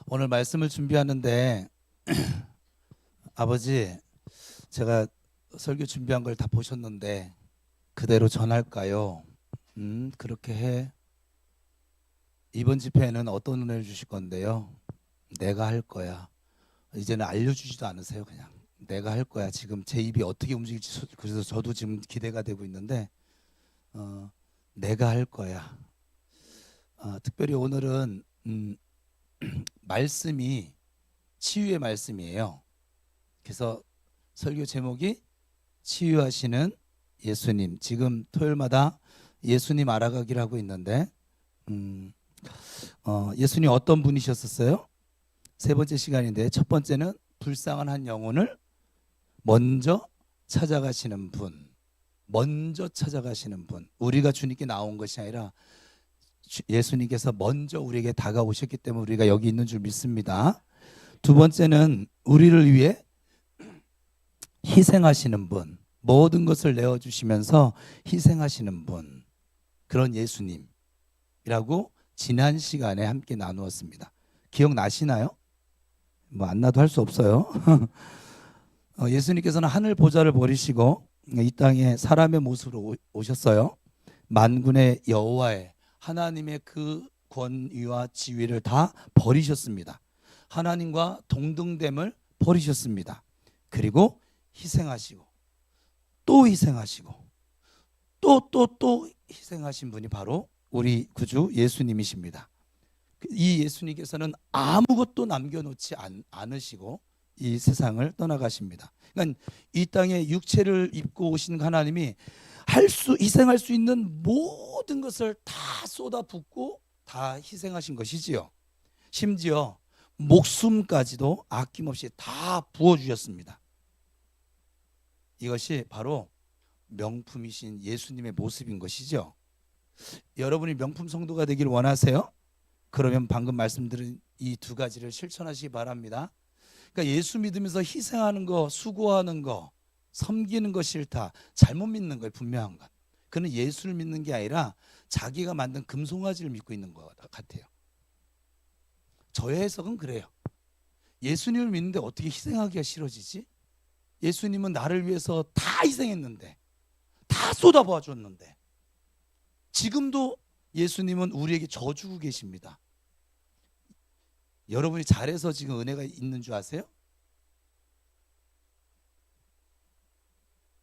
오늘 말씀을 준비하는데 아버지, 제가 설교 준비한 걸 다 보셨는데 그대로 전할까요? 그렇게 해. 이번 집회에는 어떤 은혜를 주실 건데요? 내가 할 거야. 이제는 알려주지도 않으세요. 그냥 내가 할 거야. 지금 제 입이 어떻게 움직일지 그래서 저도 지금 기대가 되고 있는데 어, 내가 할 거야. 특별히 오늘은 말씀이 치유의 말씀이에요. 그래서 설교 제목이 치유하시는 예수님. 지금 토요일마다 예수님 알아가기를 하고 있는데 예수님 어떤 분이셨었어요? 세 번째 시간인데 첫 번째는 불쌍한 한 영혼을 먼저 찾아가시는 분. 먼저 찾아가시는 분. 우리가 주님께 나온 것이 아니라 예수님께서 먼저 우리에게 다가오셨기 때문에 우리가 여기 있는 줄 믿습니다. 두 번째는 우리를 위해 희생하시는 분, 모든 것을 내어주시면서 희생하시는 분, 그런 예수님이라고 지난 시간에 함께 나누었습니다. 기억나시나요? 뭐 안 나도 할 수 없어요. 예수님께서는 하늘 보좌를 버리시고 이 땅에 사람의 모습으로 오셨어요. 만군의 여호와의 하나님의 그 권위와 지위를 다 버리셨습니다. 하나님과 동등됨을 버리셨습니다. 그리고 희생하시고 또 희생하시고 또 희생하신 분이 바로 우리 구주 예수님이십니다. 이 예수님께서는 아무것도 남겨놓지 않으시고 이 세상을 떠나가십니다. 그러니까 이 땅에 육체를 입고 오신 하나님이 희생할 수 있는 모든 것을 다 쏟아붓고 다 희생하신 것이지요. 심지어 목숨까지도 아낌없이 다 부어주셨습니다. 이것이 바로 명품이신 예수님의 모습인 것이죠. 여러분이 명품 성도가 되길 원하세요? 그러면 방금 말씀드린 이 두 가지를 실천하시기 바랍니다. 그러니까 예수 믿으면서 희생하는 거, 수고하는 거, 섬기는 거 싫다, 잘못 믿는 거예요. 분명한 것. 그는 예수를 믿는 게 아니라 자기가 만든 금송아지를 믿고 있는 것 같아요. 저의 해석은 그래요. 예수님을 믿는데 어떻게 희생하기가 싫어지지? 예수님은 나를 위해서 다 희생했는데, 다 쏟아부어 줬는데, 지금도 예수님은 우리에게 져 주고 계십니다. 여러분이 잘해서 지금 은혜가 있는 줄 아세요?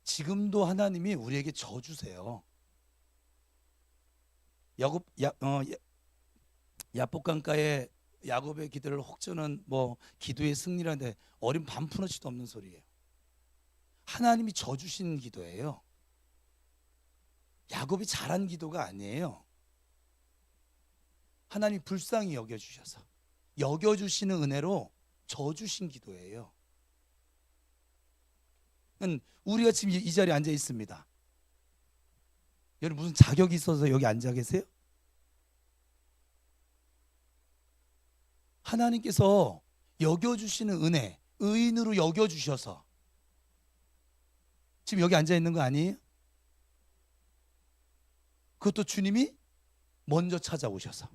지금도 하나님이 우리에게 져 주세요. 야복강가에 야곱의 기도를 혹저는 뭐 기도의 승리라는데 어린 반푼어치도 없는 소리예요. 하나님이 져 주신 기도예요. 야곱이 잘한 기도가 아니에요. 하나님이 불쌍히 여겨주셔서 여겨주시는 은혜로 져 주신 기도예요. 우리가 지금 이 자리에 앉아 있습니다. 여러분 무슨 자격이 있어서 여기 앉아 계세요? 하나님께서 여겨주시는 은혜, 의인으로 여겨주셔서 지금 여기 앉아 있는 거 아니에요? 그것도 주님이 먼저 찾아오셔서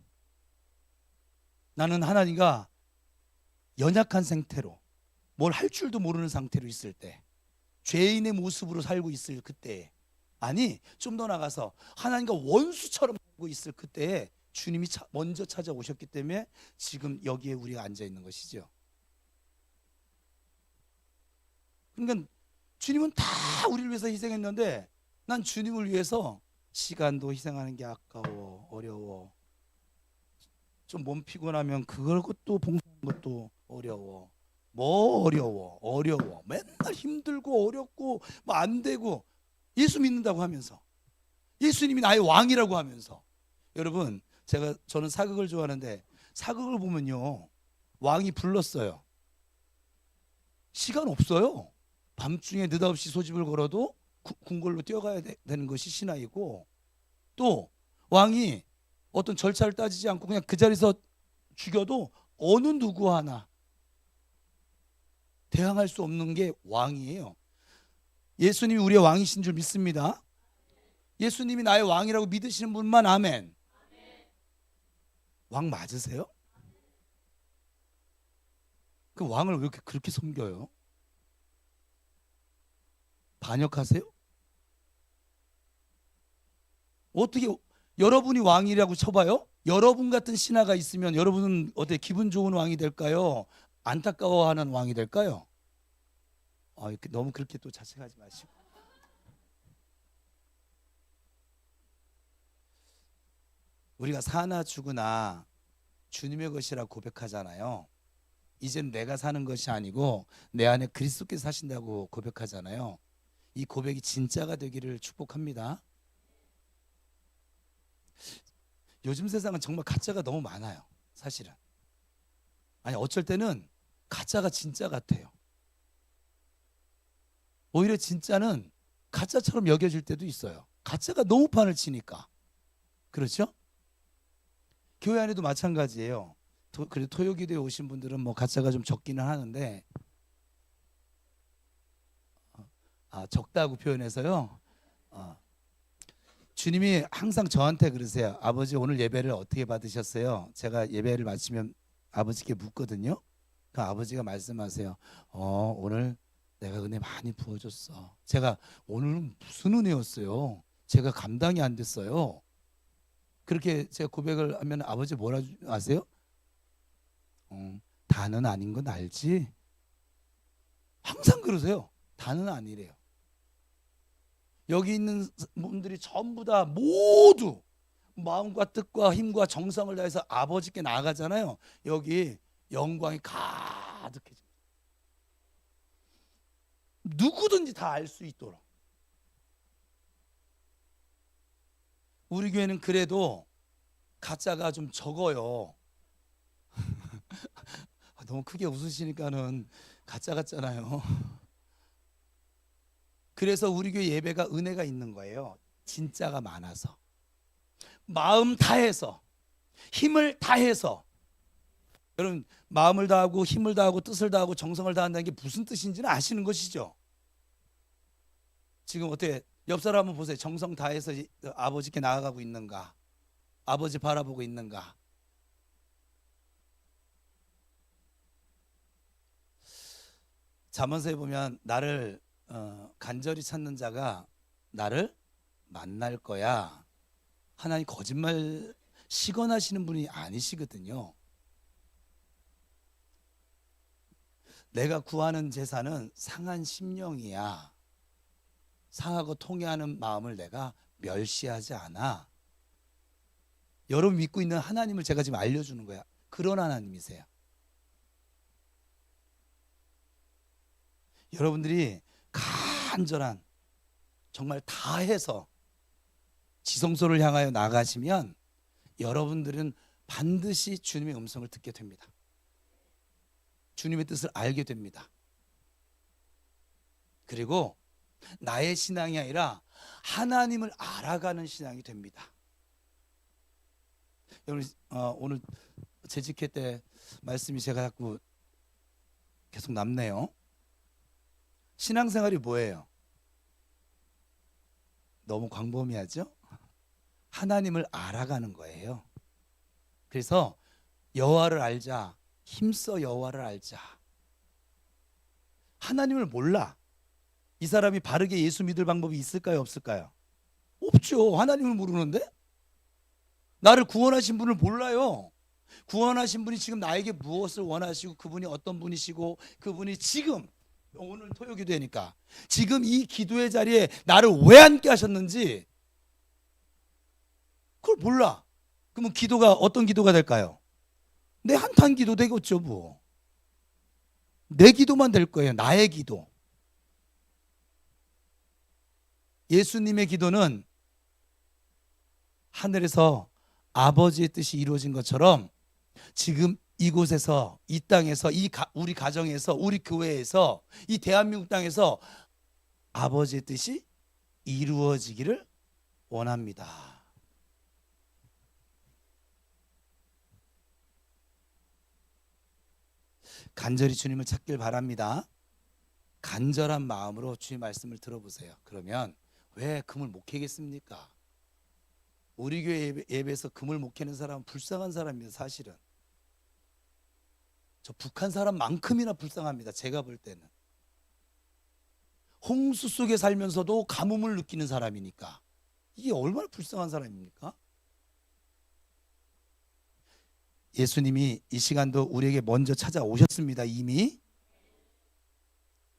나는 하나님과 연약한 상태로 뭘 할 줄도 모르는 상태로 있을 때 죄인의 모습으로 살고 있을 그때에 아니 좀 더 나가서 하나님과 원수처럼 살고 있을 그때에 주님이 먼저 찾아오셨기 때문에 지금 여기에 우리가 앉아 있는 것이죠. 그러니까 주님은 다 우리를 위해서 희생했는데 난 주님을 위해서 시간도 희생하는 게 아까워, 어려워. 좀 몸 피곤하면 그걸 것도 봉사하는 것도 어려워. 뭐 어려워. 맨날 힘들고 어렵고 뭐 안 되고 예수 믿는다고 하면서 예수님이 나의 왕이라고 하면서 여러분 저는 사극을 좋아하는데 사극을 보면요 왕이 불렀어요. 시간 없어요. 밤중에 느닷없이 소집을 걸어도 궁궐로 뛰어가야 되는 것이 신하이고 또 왕이 어떤 절차를 따지지 않고 그냥 그 자리에서 죽여도 어느 누구 하나 대항할 수 없는 게 왕이에요. 예수님이 우리의 왕이신 줄 믿습니다. 예수님이 나의 왕이라고 믿으시는 분만 아멘. 왕 맞으세요? 그 왕을 왜 그렇게 섬겨요? 반역하세요? 어떻게 여러분이 왕이라고 쳐봐요? 여러분 같은 신하가 있으면 여러분은 어때 기분 좋은 왕이 될까요? 안타까워하는 왕이 될까요? 너무 그렇게 또 자책하지 마시고. 우리가 사나 죽으나 주님의 것이라 고백하잖아요. 이젠 내가 사는 것이 아니고 내 안에 그리스도께서 사신다고 고백하잖아요. 이 고백이 진짜가 되기를 축복합니다. 요즘 세상은 정말 가짜가 너무 많아요. 사실은. 아니 어쩔 때는 가짜가 진짜 같아요. 오히려 진짜는 가짜처럼 여겨질 때도 있어요. 가짜가 너무 판을 치니까. 그렇죠? 교회 안에도 마찬가지예요. 그래도 토요기도에 오신 분들은 뭐 가짜가 좀 적기는 하는데 적다고 표현해서요. 주님이 항상 저한테 그러세요. 아버지 오늘 예배를 어떻게 받으셨어요? 제가 예배를 마치면 아버지께 묻거든요. 그 아버지가 말씀하세요. 오늘 내가 은혜 많이 부어줬어. 제가 오늘은 무슨 은혜였어요? 제가 감당이 안 됐어요. 그렇게 제가 고백을 하면 아버지 뭐라 아세요? 다는 아닌 건 알지? 항상 그러세요. 다는 아니래요. 여기 있는 분들이 전부 다 모두 마음과 뜻과 힘과 정성을 다해서 아버지께 나아가잖아요. 여기 영광이 가득해집니다. 누구든지 다 알 수 있도록. 우리 교회는 그래도 가짜가 좀 적어요. 너무 크게 웃으시니까는 가짜 같잖아요. 그래서 우리 교회 예배가 은혜가 있는 거예요. 진짜가 많아서. 마음 다해서, 힘을 다해서. 여러분 마음을 다하고 힘을 다하고 뜻을 다하고 정성을 다한다는 게 무슨 뜻인지는 아시는 것이죠. 지금 어떻게 옆 사람 한번 보세요. 정성 다해서 아버지께 나아가고 있는가? 아버지 바라보고 있는가? 잠언서에 보면 나를 간절히 찾는 자가 나를 만날 거야. 하나님 거짓말 시건하시는 분이 아니시거든요. 내가 구하는 제사는 상한 심령이야. 상하고 통해하는 마음을 내가 멸시하지 않아. 여러분 믿고 있는 하나님을 제가 지금 알려주는 거야. 그런 하나님이세요. 여러분들이 간절한 정말 다해서 지성소를 향하여 나가시면 여러분들은 반드시 주님의 음성을 듣게 됩니다. 주님의 뜻을 알게 됩니다. 그리고 나의 신앙이 아니라 하나님을 알아가는 신앙이 됩니다. 여러분 오늘 재직회 때 말씀이 제가 자꾸 계속 남네요. 신앙생활이 뭐예요? 너무 광범위하죠? 하나님을 알아가는 거예요. 그래서 여호와를 알자. 힘써 여호와를 알자. 하나님을 몰라. 이 사람이 바르게 예수 믿을 방법이 있을까요? 없을까요? 없죠. 하나님을 모르는데? 나를 구원하신 분을 몰라요. 구원하신 분이 지금 나에게 무엇을 원하시고 그분이 어떤 분이시고 그분이 지금 오늘 토요기도회니까 지금 이 기도의 자리에 나를 왜 앉게 하셨는지 그걸 몰라. 그러면 기도가 어떤 기도가 될까요? 내 한탄 기도 되겠죠 뭐. 내 기도만 될 거예요. 나의 기도. 예수님의 기도는 하늘에서 아버지의 뜻이 이루어진 것처럼 지금 이곳에서 이 땅에서 우리 가정에서 우리 교회에서 이 대한민국 땅에서 아버지의 뜻이 이루어지기를 원합니다. 간절히 주님을 찾길 바랍니다. 간절한 마음으로 주의 말씀을 들어보세요. 그러면 왜 금을 못 캐겠습니까? 우리 교회 예배에서 금을 못 캐는 사람은 불쌍한 사람입니다. 사실은 저 북한 사람만큼이나 불쌍합니다. 제가 볼 때는. 홍수 속에 살면서도 가뭄을 느끼는 사람이니까 이게 얼마나 불쌍한 사람입니까? 예수님이 이 시간도 우리에게 먼저 찾아오셨습니다. 이미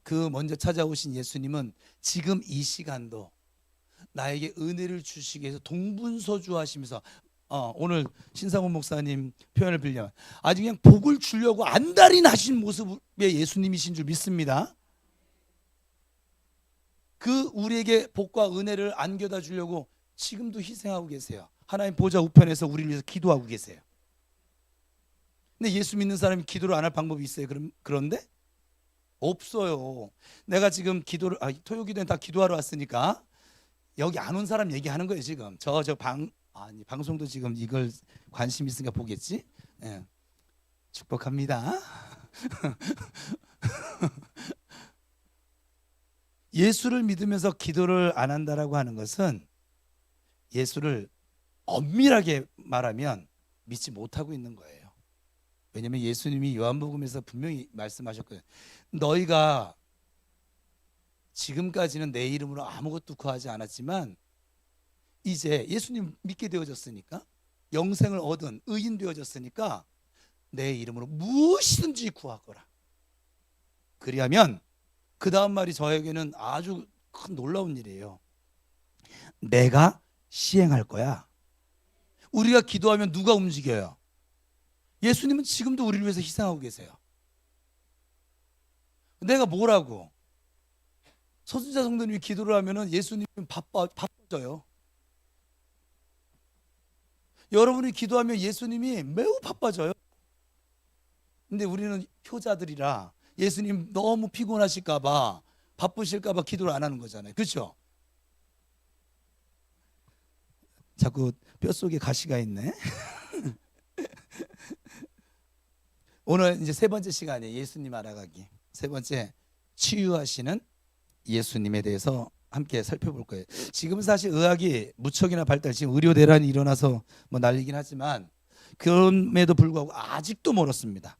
그 먼저 찾아오신 예수님은 지금 이 시간도 나에게 은혜를 주시기 위해서 동분서주하시면서 오늘 신상훈 목사님 표현을 빌려면 아주 그냥 복을 주려고 안달이 나신 모습의 예수님이신 줄 믿습니다. 그 우리에게 복과 은혜를 안겨다 주려고 지금도 희생하고 계세요. 하나님 보좌 우편에서 우리를 위해서 기도하고 계세요. 근데 예수 믿는 사람이 기도를 안 할 방법이 있어요? 그런데 없어요. 내가 지금 기도를 토요기도는 다 기도하러 왔으니까 여기 안 온 사람 얘기하는 거예요. 지금 방송도 지금 이걸 관심 있으니까 보겠지. 예. 축복합니다. 예수를 믿으면서 기도를 안 한다라고 하는 것은 예수를 엄밀하게 말하면 믿지 못하고 있는 거예요. 왜냐하면 예수님이 요한복음에서 분명히 말씀하셨거든요. 너희가 지금까지는 내 이름으로 아무것도 구하지 않았지만 이제 예수님 믿게 되어졌으니까 영생을 얻은 의인 되어졌으니까 내 이름으로 무엇이든지 구하거라. 그리하면 그 다음 말이 저에게는 아주 큰 놀라운 일이에요. 내가 시행할 거야. 우리가 기도하면 누가 움직여요? 예수님은 지금도 우리를 위해서 희생하고 계세요. 내가 뭐라고? 서순자 성도님이 기도를 하면은 예수님은 바빠져요. 여러분이 기도하면 예수님이 매우 바빠져요. 근데 우리는 효자들이라 예수님 너무 피곤하실까봐 바쁘실까봐 기도를 안 하는 거잖아요. 그렇죠? 자꾸 뼛속에 가시가 있네. 오늘 이제 세 번째 시간이에요. 예수님 알아가기. 세 번째, 치유하시는 예수님에 대해서 함께 살펴볼 거예요. 지금 사실 의학이 무척이나 발달, 지금 의료 대란이 일어나서 뭐 난리긴 하지만 그럼에도 불구하고 아직도 멀었습니다.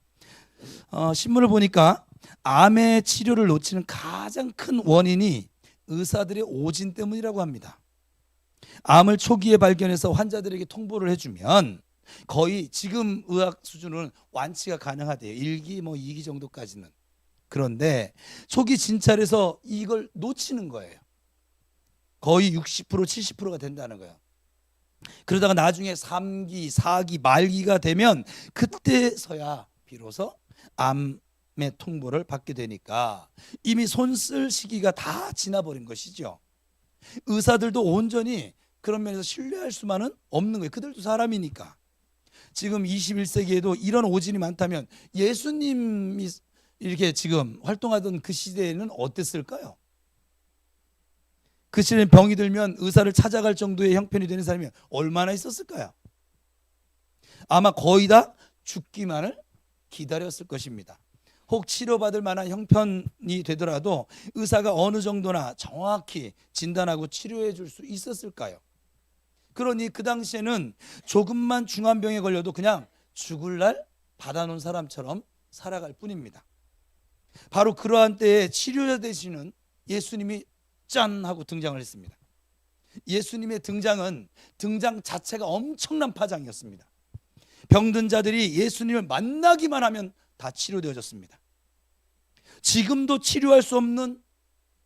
신문을 보니까 암의 치료를 놓치는 가장 큰 원인이 의사들의 오진 때문이라고 합니다. 암을 초기에 발견해서 환자들에게 통보를 해주면 거의 지금 의학 수준으로는 완치가 가능하대요. 1기 뭐 2기 정도까지는. 그런데 초기 진찰에서 이걸 놓치는 거예요. 거의 60% 70%가 된다는 거예요. 그러다가 나중에 3기 4기 말기가 되면 그때서야 비로소 암의 통보를 받게 되니까 이미 손 쓸 시기가 다 지나버린 것이죠. 의사들도 온전히 그런 면에서 신뢰할 수만은 없는 거예요. 그들도 사람이니까. 지금 21세기에도 이런 오진이 많다면 예수님이 이렇게 지금 활동하던 그 시대에는 어땠을까요? 그 시대에 병이 들면 의사를 찾아갈 정도의 형편이 되는 사람이 얼마나 있었을까요? 아마 거의 다 죽기만을 기다렸을 것입니다. 혹 치료받을 만한 형편이 되더라도 의사가 어느 정도나 정확히 진단하고 치료해 줄 수 있었을까요? 그러니 그 당시에는 조금만 중한 병에 걸려도 그냥 죽을 날 받아놓은 사람처럼 살아갈 뿐입니다. 바로 그러한 때에 치료자 되시는 예수님이 짠 하고 등장을 했습니다. 예수님의 등장은 등장 자체가 엄청난 파장이었습니다. 병든 자들이 예수님을 만나기만 하면 다 치료되어졌습니다. 지금도 치료할 수 없는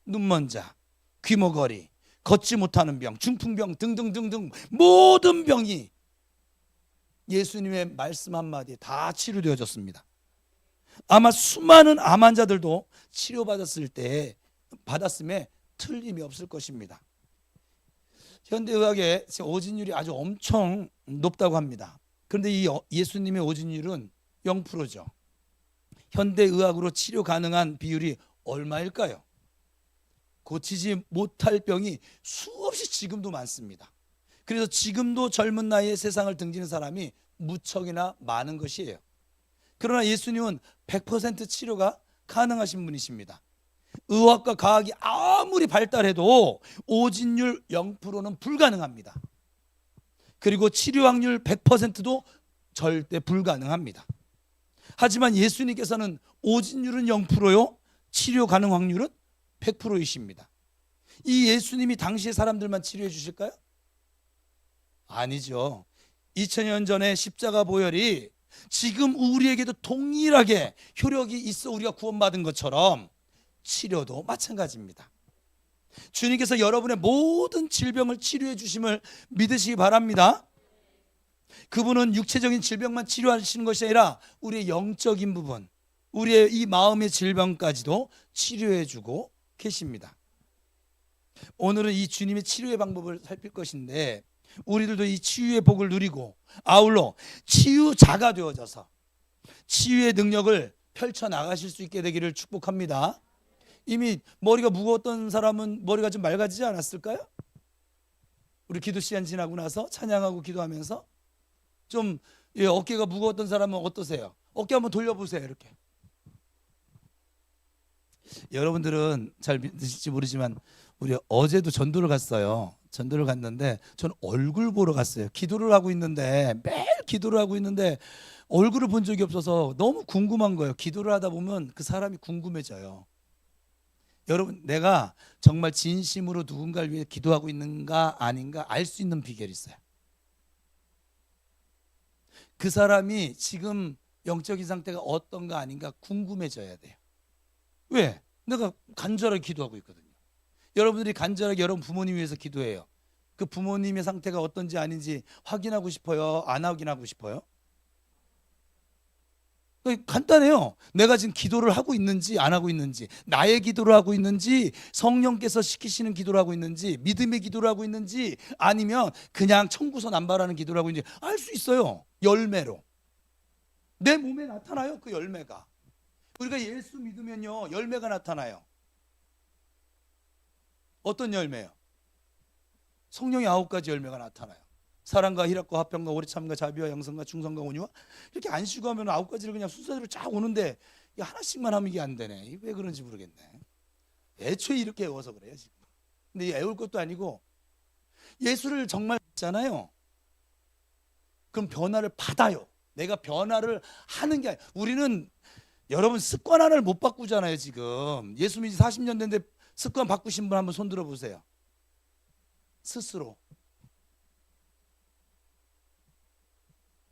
눈먼 자, 귀머거리, 걷지 못하는 병, 중풍병 등등등등 모든 병이 예수님의 말씀 한마디에 다 치료되어졌습니다. 아마 수많은 암 환자들도 치료받았을 때 받았음에 틀림이 없을 것입니다. 현대의학의 오진율이 아주 엄청 높다고 합니다. 그런데 이 예수님의 오진율은 0%죠. 현대의학으로 치료 가능한 비율이 얼마일까요? 고치지 못할 병이 수없이 지금도 많습니다. 그래서 지금도 젊은 나이에 세상을 등지는 사람이 무척이나 많은 것이에요. 그러나 예수님은 100% 치료가 가능하신 분이십니다. 의학과 과학이 아무리 발달해도 오진율 0%는 불가능합니다. 그리고 치료 확률 100%도 절대 불가능합니다. 하지만 예수님께서는 오진율은 0%요, 치료 가능 확률은 100%이십니다. 이 예수님이 당시의 사람들만 치료해 주실까요? 아니죠. 2000년 전에 십자가 보혈이 지금 우리에게도 동일하게 효력이 있어 우리가 구원받은 것처럼 치료도 마찬가지입니다. 주님께서 여러분의 모든 질병을 치료해 주심을 믿으시기 바랍니다. 그분은 육체적인 질병만 치료하시는 것이 아니라 우리의 영적인 부분, 우리의 이 마음의 질병까지도 치료해 주고 계십니다. 오늘은 이 주님의 치료의 방법을 살필 것인데, 우리들도 이 치유의 복을 누리고 아울러 치유자가 되어져서 치유의 능력을 펼쳐나가실 수 있게 되기를 축복합니다. 이미 머리가 무거웠던 사람은 머리가 좀 맑아지지 않았을까요? 우리 기도 시간 지나고 나서 찬양하고 기도하면서 좀 어깨가 무거웠던 사람은 어떠세요? 어깨 한번 돌려보세요. 이렇게. 여러분들은 잘 믿으실지 모르지만 우리 어제도 전도를 갔어요. 전도를 갔는데 저는 얼굴 보러 갔어요. 기도를 하고 있는데, 매일 기도를 하고 있는데 얼굴을 본 적이 없어서 너무 궁금한 거예요. 기도를 하다 보면 그 사람이 궁금해져요. 여러분, 내가 정말 진심으로 누군가를 위해 기도하고 있는가 아닌가 알 수 있는 비결이 있어요. 그 사람이 지금 영적인 상태가 어떤가 아닌가 궁금해져야 돼요. 왜? 내가 간절하게 기도하고 있거든요. 여러분들이 간절하게 여러분 부모님 위해서 기도해요. 그 부모님의 상태가 어떤지 아닌지 확인하고 싶어요? 안 확인하고 싶어요? 간단해요. 내가 지금 기도를 하고 있는지 안 하고 있는지, 나의 기도를 하고 있는지, 성령께서 시키시는 기도를 하고 있는지, 믿음의 기도를 하고 있는지, 아니면 그냥 청구서 남발하는 기도를 하고 있는지 알 수 있어요. 열매로. 내 몸에 나타나요. 그 열매가. 우리가 예수 믿으면요, 열매가 나타나요. 어떤 열매요? 성령의 9가지 열매가 나타나요. 사랑과 희락과 화평과 오래 참과 자비와 양선과 충성과 온유와, 이렇게 안 쉬고 하면 9가지를 그냥 순서대로 쫙 오는데 하나씩만 하면 이게 안 되네. 왜 그런지 모르겠네. 애초에 이렇게 외워서 그래요 지금. 근데 애울 것도 아니고, 예수를 정말 믿잖아요. 그럼 변화를 받아요. 내가 변화를 하는 게 아니라, 우리는 여러분 습관 하나를 못 바꾸잖아요 지금. 예수 믿은 지 40년 됐는데 습관 바꾸신 분 한번 손 들어보세요. 스스로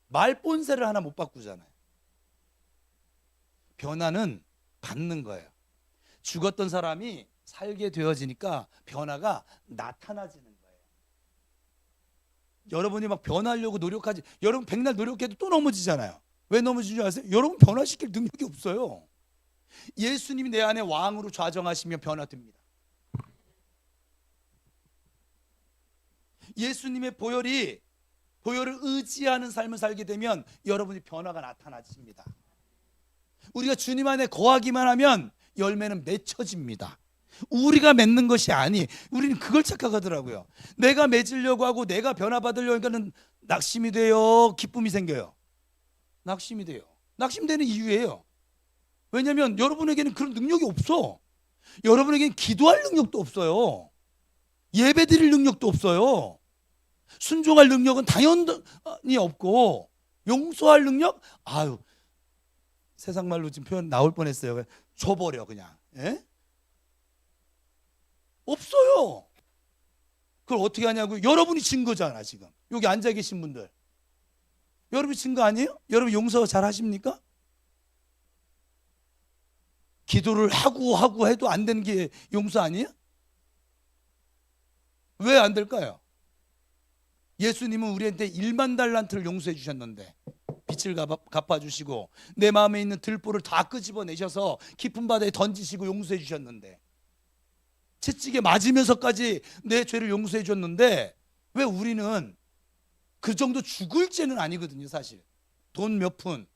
말본세를 하나 못 바꾸잖아요. 변화는 받는 거예요. 죽었던 사람이 살게 되어지니까 변화가 나타나지는 거예요. 여러분이 막 변하려고 노력하지, 여러분 백날 노력해도 또 넘어지잖아요. 왜 넘어지는 줄 아세요? 여러분 변화시킬 능력이 없어요. 예수님이 내 안에 왕으로 좌정하시면 변화됩니다. 예수님의 보혈을 의지하는 삶을 살게 되면 여러분이 변화가 나타나십니다. 우리가 주님 안에 거하기만 하면 열매는 맺혀집니다. 우리가 맺는 것이 아니, 우리는 그걸 착각하더라고요. 내가 맺으려고 하고 내가 변화받으려고 하니까는 낙심이 돼요, 기쁨이 생겨요? 낙심이 돼요. 낙심되는 이유예요. 왜냐하면 여러분에게는 그런 능력이 없어. 여러분에게는 기도할 능력도 없어요. 예배 드릴 능력도 없어요. 순종할 능력은 당연히 없고, 용서할 능력? 아유, 세상 말로 지금 표현 나올 뻔했어요. 줘버려 그냥. 예? 없어요. 그걸 어떻게 하냐고. 여러분이 진 거잖아 지금. 여기 앉아 계신 분들, 여러분이 진 거 아니에요? 여러분 용서 잘 하십니까? 기도를 하고 해도 안 되는 게 용서 아니에요? 왜 안 될까요? 예수님은 우리한테 1만 달란트를 용서해 주셨는데, 빚을 갚아주시고 내 마음에 있는 들보를 다 끄집어내셔서 깊은 바다에 던지시고 용서해 주셨는데, 채찍에 맞으면서까지 내 죄를 용서해 줬는데, 왜 우리는 그 정도 죽을 죄는 아니거든요. 사실 돈 몇 푼,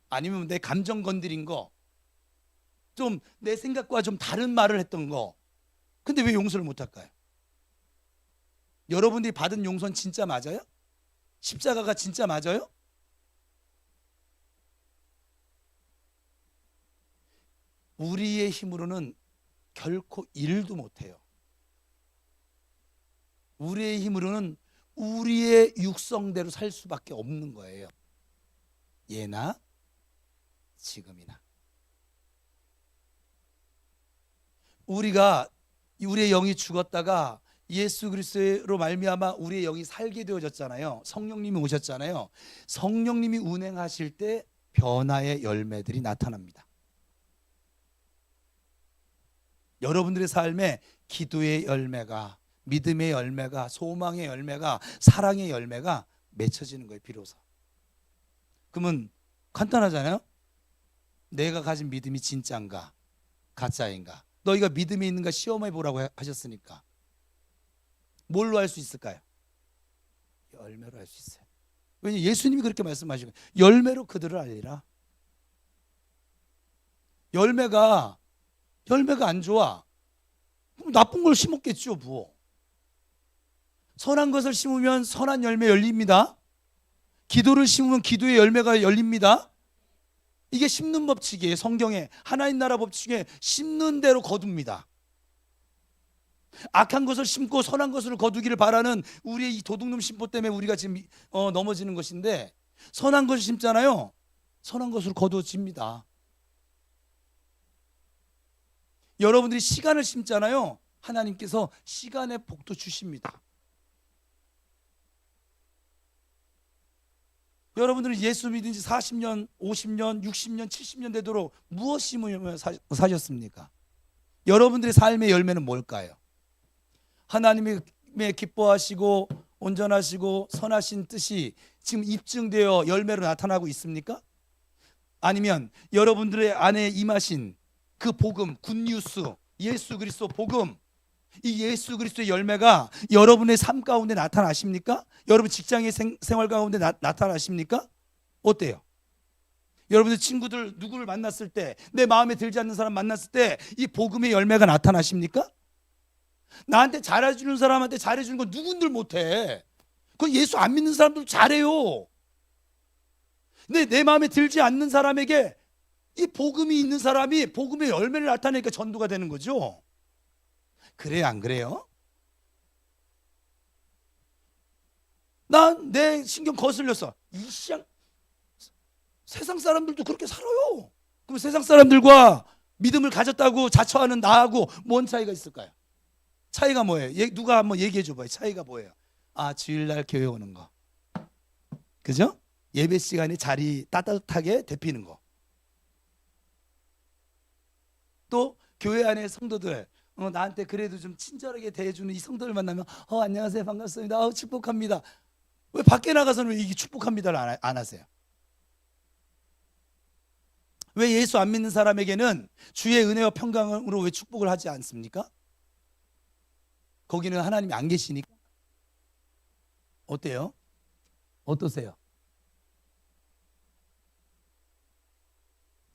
아니면 내 감정 건드린 거, 좀 내 생각과 좀 다른 말을 했던 거, 근데 왜 용서를 못 할까요? 여러분들이 받은 용서는 진짜 맞아요? 십자가가 진짜 맞아요? 우리의 힘으로는 결코 일도 못해요. 우리의 힘으로는 우리의 육성대로 살 수밖에 없는 거예요. 예나 지금이나. 우리의 영이 죽었다가 예수 그리스도로 말미암아 우리의 영이 살게 되어졌잖아요. 성령님이 오셨잖아요. 성령님이 운행하실 때 변화의 열매들이 나타납니다. 여러분들의 삶에 기도의 열매가, 믿음의 열매가, 소망의 열매가, 사랑의 열매가 맺혀지는 거예요. 비로소. 그러면 간단하잖아요. 내가 가진 믿음이 진짜인가 가짜인가. 너희가 믿음이 있는가 시험해 보라고 하셨으니까 뭘로 할 수 있을까요? 열매로 할 수 있어요. 왜냐하면 예수님이 그렇게 말씀하시고 열매로 그들을 알리라. 열매가 안 좋아. 그럼 나쁜 걸 심었겠죠. 뭐. 선한 것을 심으면 선한 열매 열립니다. 기도를 심으면 기도의 열매가 열립니다. 이게 심는 법칙이에요. 성경에 하나님 나라 법칙에 심는 대로 거둡니다. 악한 것을 심고 선한 것을 거두기를 바라는 우리의 이 도둑놈 심보 때문에 우리가 지금 넘어지는 것인데, 선한 것을 심잖아요. 선한 것으로 거두어집니다. 여러분들이 시간을 심잖아요. 하나님께서 시간의 복도 주십니다. 여러분들은 예수 믿은 지 40년, 50년, 60년, 70년 되도록 무엇 심으며 사셨습니까? 여러분들의 삶의 열매는 뭘까요? 하나님의 기뻐하시고 온전하시고 선하신 뜻이 지금 입증되어 열매로 나타나고 있습니까? 아니면 여러분들의 안에 임하신 그 복음, 굿뉴스, 예수 그리스도 복음, 이 예수 그리스도의 열매가 여러분의 삶 가운데 나타나십니까? 여러분 직장의 생활 가운데 나타나십니까? 어때요? 여러분들 친구들 누구를 만났을 때, 내 마음에 들지 않는 사람 만났을 때 이 복음의 열매가 나타나십니까? 나한테 잘해주는 사람한테 잘해주는 건 누군들 못해. 그건 예수 안 믿는 사람들 잘해요. 근데 내 마음에 들지 않는 사람에게 이 복음이 있는 사람이 복음의 열매를 나타내니까 전도가 되는 거죠. 그래요, 안 그래요? 난 내 신경 거슬렸어. 세상 사람들도 그렇게 살아요. 그럼 세상 사람들과 믿음을 가졌다고 자처하는 나하고 뭔 차이가 있을까요? 차이가 뭐예요? 누가 한번 얘기해 줘봐요. 차이가 뭐예요? 주일날 교회 오는 거, 그죠? 예배 시간에 자리 따뜻하게 데피는 거. 또 교회 안에 성도들, 나한테 그래도 좀 친절하게 대해주는 이 성도를 만나면 안녕하세요, 반갑습니다, 축복합니다. 왜 밖에 나가서는 왜 이게 축복합니다를 안 하세요? 왜 예수 안 믿는 사람에게는 주의 은혜와 평강으로 왜 축복을 하지 않습니까? 거기는 하나님이 안 계시니까. 어때요? 어떠세요?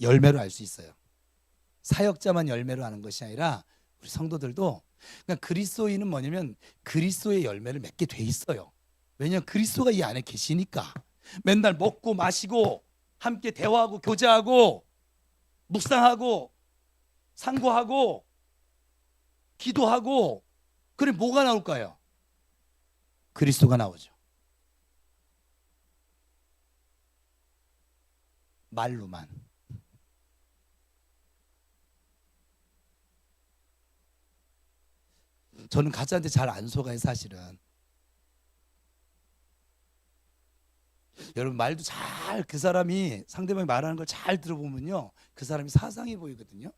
열매로 알 수 있어요. 사역자만 열매로 하는 것이 아니라 우리 성도들도, 그러니까 그리스도인은 뭐냐면 그리스도의 열매를 맺게 돼 있어요. 왜냐하면 그리스도가 이 안에 계시니까. 맨날 먹고 마시고 함께 대화하고 교제하고 묵상하고 상고하고 기도하고, 그래 뭐가 나올까요? 그리스도가 나오죠. 말로만. 저는 가짜한테 잘 안 속아요, 사실은. 여러분 말도 잘, 그 사람이 상대방이 말하는 걸 잘 들어보면요, 그 사람이 사상해 보이거든요.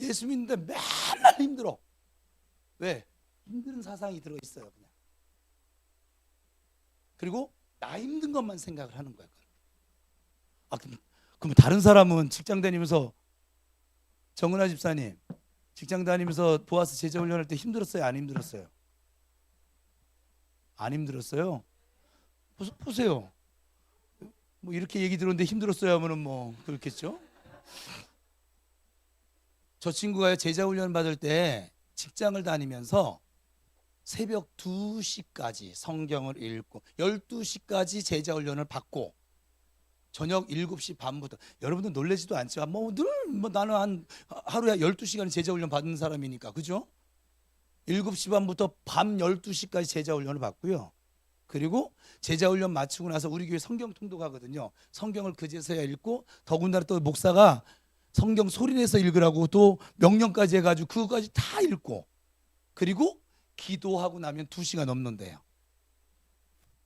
예수 믿는데 맨날 힘들어. 왜? 힘든 사상이 들어있어요, 그냥. 그리고 나 힘든 것만 생각을 하는 거야. 그럼 다른 사람은 직장 다니면서, 정은아 집사님 직장 다니면서 보아스 제자 훈련할 때 힘들었어요, 안 힘들었어요? 안 힘들었어요? 보세요. 뭐 이렇게 얘기 들었는데 힘들었어요 하면은 뭐 그렇겠죠? 저 친구가 제자 훈련 받을 때 직장을 다니면서 새벽 2시까지 성경을 읽고 12시까지 제자 훈련을 받고 저녁 7시 반부터, 여러분들 놀라지도 않지만 나는 한 하루에 12시간 제자 훈련 받는 사람이니까, 그죠? 7시 반부터 밤 12시까지 제자 훈련을 받고요. 그리고 제자 훈련 마치고 나서 우리 교회 성경 통독하거든요. 성경을 그제서야 읽고, 더군다나 또 목사가 성경 소리내서 읽으라고 또 명령까지 해가지고 그거까지 다 읽고, 그리고 기도하고 나면 2시간 넘는데요.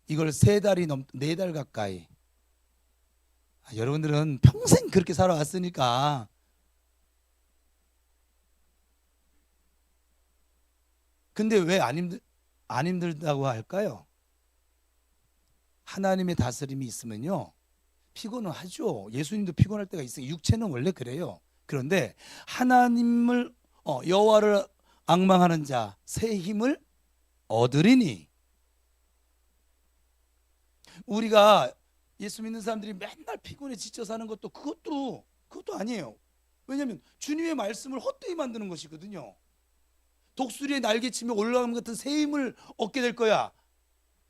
이걸 4달 가까이. 여러분들은 평생 그렇게 살아왔으니까. 근데 왜 안 힘들다고 할까요? 하나님의 다스림이 있으면요, 피곤은 하죠. 예수님도 피곤할 때가 있어요. 육체는 원래 그래요. 그런데 하나님을 여호와를 앙망하는 자 새 힘을 얻으리니. 우리가 예수 믿는 사람들이 맨날 피곤해 지쳐 사는 것도 그것도 아니에요. 왜냐하면 주님의 말씀을 헛되이 만드는 것이거든요. 독수리의 날개치며 올라가는 같은 새 힘을 얻게 될 거야.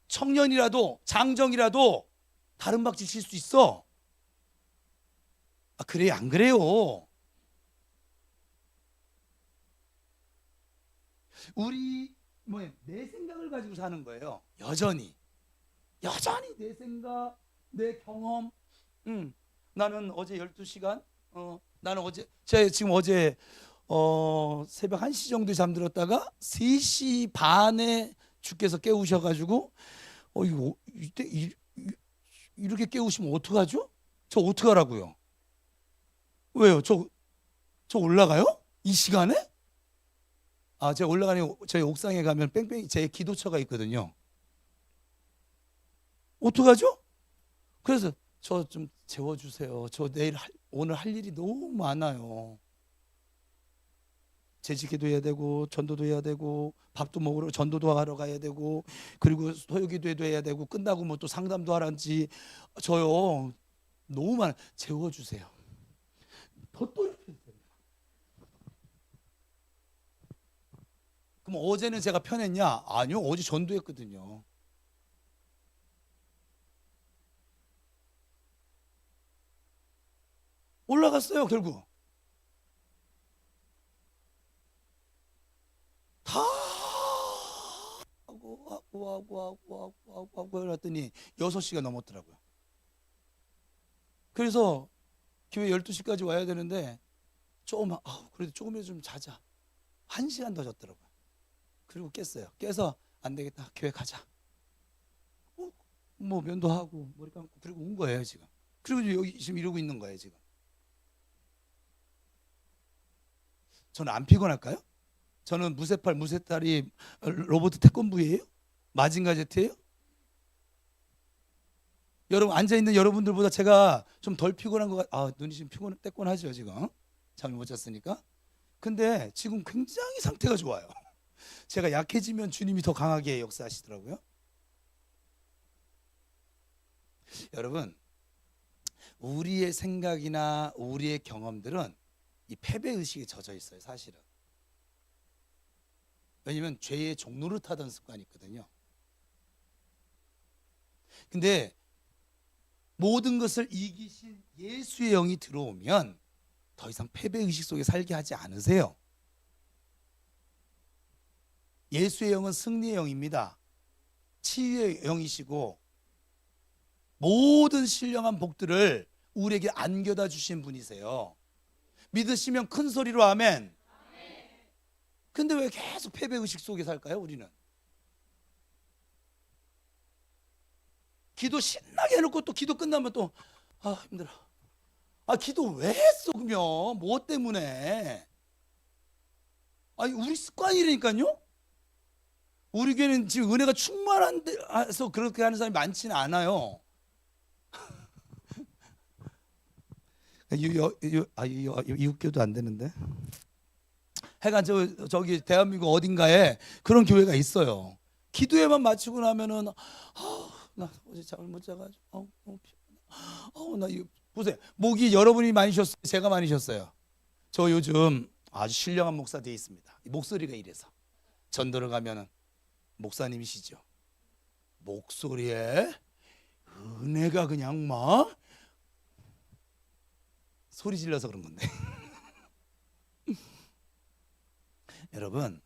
청년이라도 장정이라도 다른 박질 칠 수 있어. 그래요, 안 그래요? 우리 내 생각을 가지고 사는 거예요. 여전히 내 생각, 내 경험. 나는 어제 12시간, 나는 제가 지금 어제 새벽 1시 정도에 잠들었다가 3시 반에 주께서 깨우셔가지고 이거 이때 이렇게 깨우시면 어떡하죠? 저 어떡하라고요? 왜요? 저 올라가요? 이 시간에? 제가 올라가니 저희 옥상에 가면 뺑뺑이 제 기도처가 있거든요. 어떡하죠? 그래서 저 좀 재워주세요. 저 오늘 할 일이 너무 많아요. 재직기도 해야 되고, 전도도 해야 되고, 밥도 먹으러 전도도 하러 가야 되고, 그리고 소요기도도 해야 되고, 끝나고 뭐 또 상담도 하란지. 저요 너무 많아. 재워주세요. 더 또렷해주세요. 그럼 어제는 제가 편했냐? 아니요, 어제 전도했거든요. 올라갔어요. 결국 다 하고 그랬더니 6시가 넘었더라고요. 그래서 교회 12시까지 와야 되는데 그래도 조금이라도 좀 자자. 1시간 더 잤더라고요. 그리고 깼어요. 깨서 안 되겠다, 교회 가자. 뭐 면도하고 머리 감고 그리고 온 거예요 지금. 그리고 여기 지금 이러고 있는 거예요 지금. 저는 안 피곤할까요? 저는 무쇠팔이 로봇 태권부예요? 마징가 제트예요? 여러분 앉아있는 여러분들보다 제가 좀 덜 피곤한 것 눈이 지금 떼곤하죠 지금. 잠을 못 잤으니까. 근데 지금 굉장히 상태가 좋아요. 제가 약해지면 주님이 더 강하게 역사하시더라고요. 여러분, 우리의 생각이나 우리의 경험들은 이 패배의식에 젖어 있어요 사실은. 왜냐면 죄의 종로를 타던 습관이 있거든요. 근데 모든 것을 이기신 예수의 영이 들어오면 더 이상 패배의식 속에 살게 하지 않으세요. 예수의 영은 승리의 영입니다. 치유의 영이시고 모든 신령한 복들을 우리에게 안겨다 주신 분이세요. 믿으시면 큰 소리로 아멘. 근데 왜 계속 패배의식 속에 살까요 우리는? 기도 신나게 해놓고 또 기도 끝나면 또 힘들어. 기도 왜 했어 그러면? 뭐 때문에? 우리 습관이라니까요. 우리 교회는 지금 은혜가 충만한데서 그렇게 하는 사람이 많지는 않아요. 이웃교도 안 되는데. 하여간 저기 대한민국 어딘가에 그런 교회가 있어요. 기도회만 마치고 나면은 나 어제 잠을 못 자가지고 너무 피곤해. 나 이거 보세요. 목이 여러분이 많이 쉬었어요? 제가 많이 쉬었어요? 저 요즘 아주 신령한 목사 되어 있습니다. 목소리가 이래서 전도를 가면은 목사님이시죠. 목소리에 은혜가 그냥 막 소리 질러서 그런 건데. 여러분,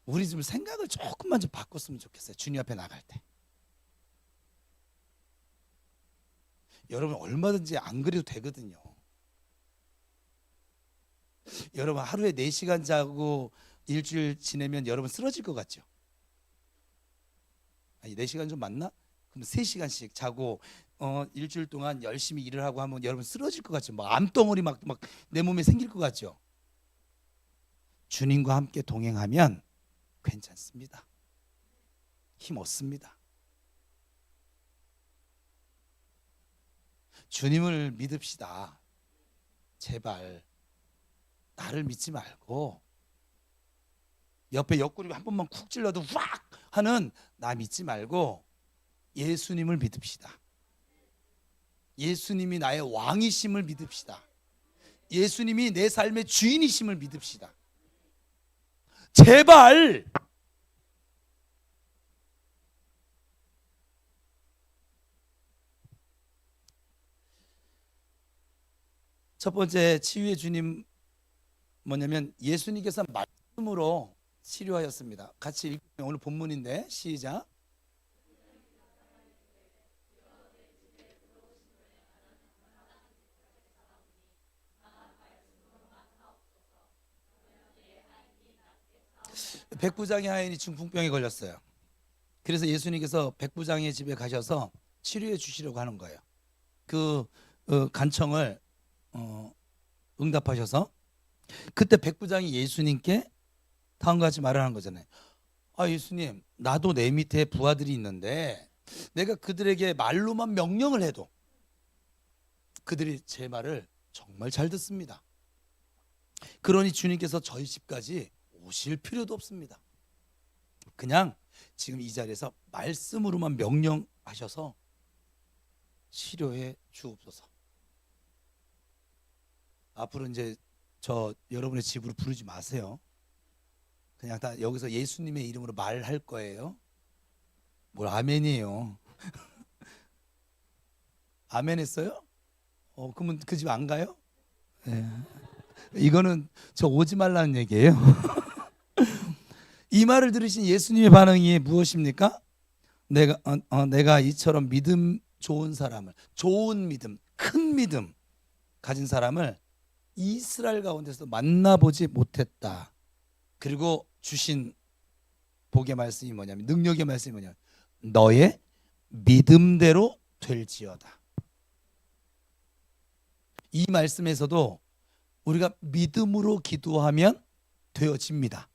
우리 좀 생각을 조금만 좀 바꿨으면 좋겠어요. 주님 앞에 나갈 때. 여러분 얼마든지 안 그래도 되거든요. 여러분 하루에 4시간 자고 일주일 지내면 여러분 쓰러질 것 같죠? 아니 4시간 좀 맞나? 그럼 3시간씩 자고 일주일 동안 열심히 일을 하고 하면 여러분 쓰러질 것 같죠? 막 암덩어리 막 내 몸에 생길 것 같죠? 주님과 함께 동행하면 괜찮습니다. 힘 얻습니다. 주님을 믿읍시다. 제발 나를 믿지 말고 옆에 옆구리 한 번만 쿡 찔러도 확 하는 나 믿지 말고 예수님을 믿읍시다. 예수님이 나의 왕이심을 믿읍시다. 예수님이 내 삶의 주인이심을 믿읍시다. 제발. 첫 번째 치유의 주님 뭐냐면 예수님께서 말씀으로 치료하였습니다. 같이 읽으면 오늘 본문인데 시작. 백부장의 하인이 중풍병에 걸렸어요. 그래서 예수님께서 백부장의 집에 가셔서 치료해 주시려고 하는 거예요. 그 간청을 응답하셔서 그때 백부장이 예수님께 다음과 같이 말을 하는 거잖아요. 아 예수님, 나도 내 밑에 부하들이 있는데 내가 그들에게 말로만 명령을 해도 그들이 제 말을 정말 잘 듣습니다. 그러니 주님께서 저희 집까지 오실 필요도 없습니다. 그냥 지금 이 자리에서 말씀으로만 명령하셔서 치료해 주옵소서. 앞으로 이제 저 여러분의 집으로 부르지 마세요. 그냥 다 여기서 예수님의 이름으로 말할 거예요. 뭘 아멘이에요. 아멘 했어요? 그러면 그 집 안 가요? 네. 이거는 저 오지 말라는 얘기예요. 이 말을 들으신 예수님의 반응이 무엇입니까? 내가 이처럼 믿음 좋은 사람을, 좋은 믿음, 큰 믿음 가진 사람을 이스라엘 가운데서 만나보지 못했다. 그리고 주신 복의 말씀이 뭐냐면, 능력의 말씀이 뭐냐면 너의 믿음대로 될지어다. 이 말씀에서도 우리가 믿음으로 기도하면 되어집니다.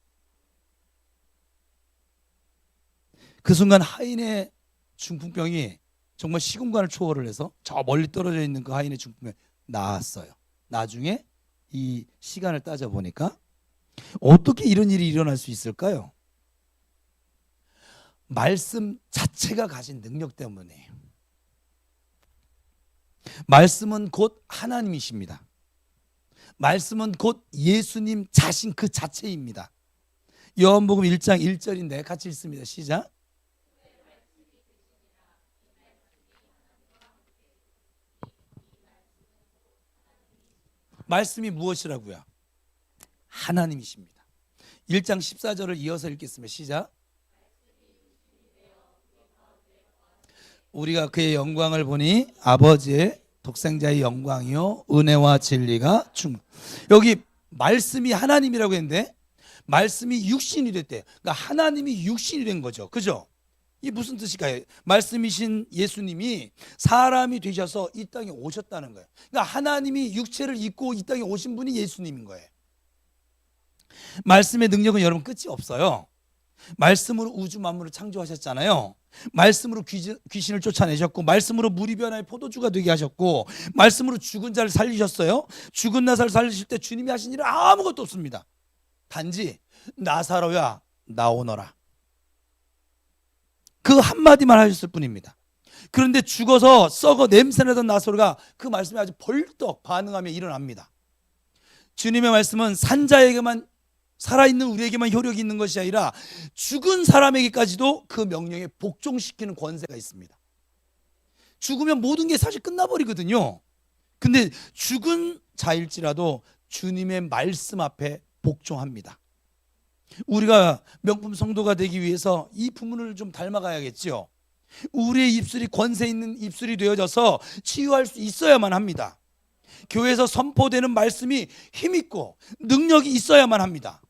그 순간 하인의 중풍병이 정말 시공간을 초월을 해서 저 멀리 떨어져 있는 그 하인의 중풍병이 나았어요. 나중에 이 시간을 따져보니까 어떻게 이런 일이 일어날 수 있을까요? 말씀 자체가 가진 능력 때문이에요. 말씀은 곧 하나님이십니다. 말씀은 곧 예수님 자신 그 자체입니다. 요한복음 1장 1절인데 같이 읽습니다. 시작. 말씀이 무엇이라고요? 하나님이십니다. 1장 14절을 이어서 읽겠습니다. 시작. 우리가 그의 영광을 보니 아버지의 독생자의 영광이요 은혜와 진리가 여기 말씀이 하나님이라고 했는데 말씀이 육신이 됐대요. 그러니까 하나님이 육신이 된 거죠. 그죠? 이게 무슨 뜻일까요? 말씀이신 예수님이 사람이 되셔서 이 땅에 오셨다는 거예요. 그러니까 하나님이 육체를 입고 이 땅에 오신 분이 예수님인 거예요. 말씀의 능력은 여러분 끝이 없어요. 말씀으로 우주 만물을 창조하셨잖아요. 말씀으로 귀신을 쫓아내셨고, 말씀으로 물이 변하여 포도주가 되게 하셨고, 말씀으로 죽은 자를 살리셨어요. 죽은 나사를 살리실 때 주님이 하신 일은 아무것도 없습니다. 단지 나사로야 나오너라, 그 한마디만 하셨을 뿐입니다. 그런데 죽어서 썩어 냄새나던 나사로가 그 말씀에 아주 벌떡 반응하며 일어납니다. 주님의 말씀은 산자에게만, 살아있는 우리에게만 효력이 있는 것이 아니라 죽은 사람에게까지도 그 명령에 복종시키는 권세가 있습니다. 죽으면 모든 게 사실 끝나버리거든요. 근데 죽은 자일지라도 주님의 말씀 앞에 복종합니다. 우리가 명품 성도가 되기 위해서 이 부분을 좀 닮아가야겠죠. 우리의 입술이 권세 있는 입술이 되어져서 치유할 수 있어야만 합니다. 교회에서 선포되는 말씀이 힘있고 능력이 있어야만 합니다.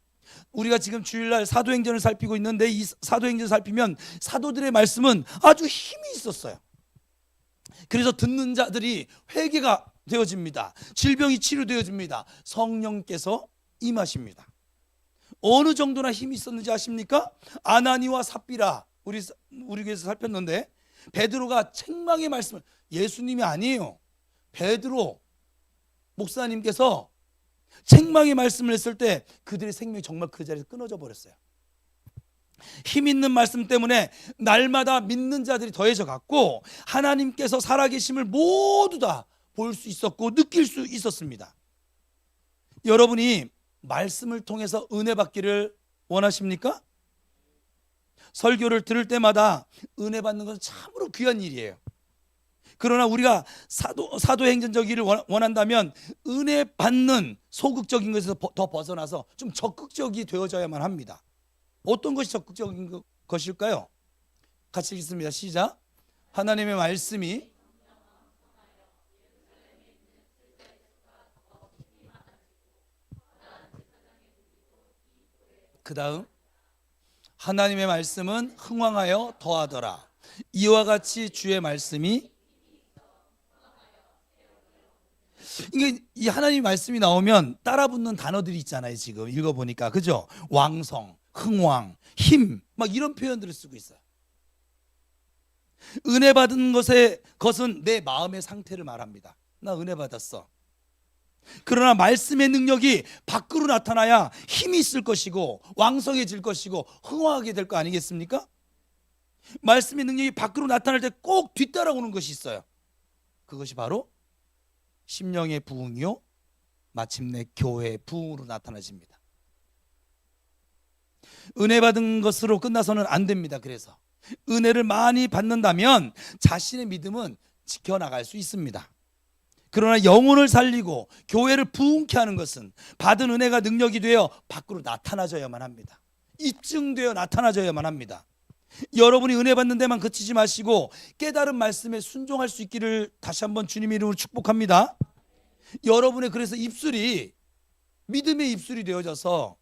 우리가 지금 주일날 사도행전을 살피고 있는데 이 사도행전을 살피면 사도들의 말씀은 아주 힘이 있었어요. 그래서 듣는 자들이 회개가 되어집니다. 질병이 치료되어집니다. 성령께서 임하십니다. 어느 정도나 힘이 있었는지 아십니까? 아나니와 삽비라, 우리 교회에서 살폈는데 베드로가 책망의 말씀을, 예수님이 아니에요, 베드로 목사님께서 책망의 말씀을 했을 때 그들의 생명이 정말 그 자리에서 끊어져 버렸어요. 힘 있는 말씀 때문에 날마다 믿는 자들이 더해져 갔고 하나님께서 살아계심을 모두 다 볼 수 있었고 느낄 수 있었습니다. 여러분이 말씀을 통해서 은혜 받기를 원하십니까? 설교를 들을 때마다 은혜 받는 것은 참으로 귀한 일이에요. 그러나 우리가 사도행전적이를 원한다면 은혜 받는 소극적인 것에서 더 벗어나서 좀 적극적이 되어져야만 합니다. 어떤 것이 적극적인 것일까요? 같이 읽습니다. 시작. 하나님의 말씀이 그 다음 하나님의 말씀은 흥왕하여 더하더라. 이와 같이 주의 말씀이, 이게 이 하나님 말씀이 나오면 따라붙는 단어들이 있잖아요. 지금 읽어보니까 그죠? 왕성, 흥왕, 힘, 막 이런 표현들을 쓰고 있어요. 은혜 받은 것은 내 마음의 상태를 말합니다. 나 은혜 받았어. 그러나 말씀의 능력이 밖으로 나타나야 힘이 있을 것이고 왕성해질 것이고 흥왕하게 될 거 아니겠습니까? 말씀의 능력이 밖으로 나타날 때 꼭 뒤따라오는 것이 있어요. 그것이 바로 심령의 부흥이요 마침내 교회의 부흥으로 나타나집니다. 은혜 받은 것으로 끝나서는 안 됩니다. 그래서 은혜를 많이 받는다면 자신의 믿음은 지켜나갈 수 있습니다. 그러나 영혼을 살리고 교회를 부흥케 하는 것은 받은 은혜가 능력이 되어 밖으로 나타나져야만 합니다. 입증되어 나타나져야만 합니다. 여러분이 은혜 받는 데만 그치지 마시고 깨달은 말씀에 순종할 수 있기를 다시 한번 주님의 이름으로 축복합니다. 여러분의 그래서 입술이 믿음의 입술이 되어져서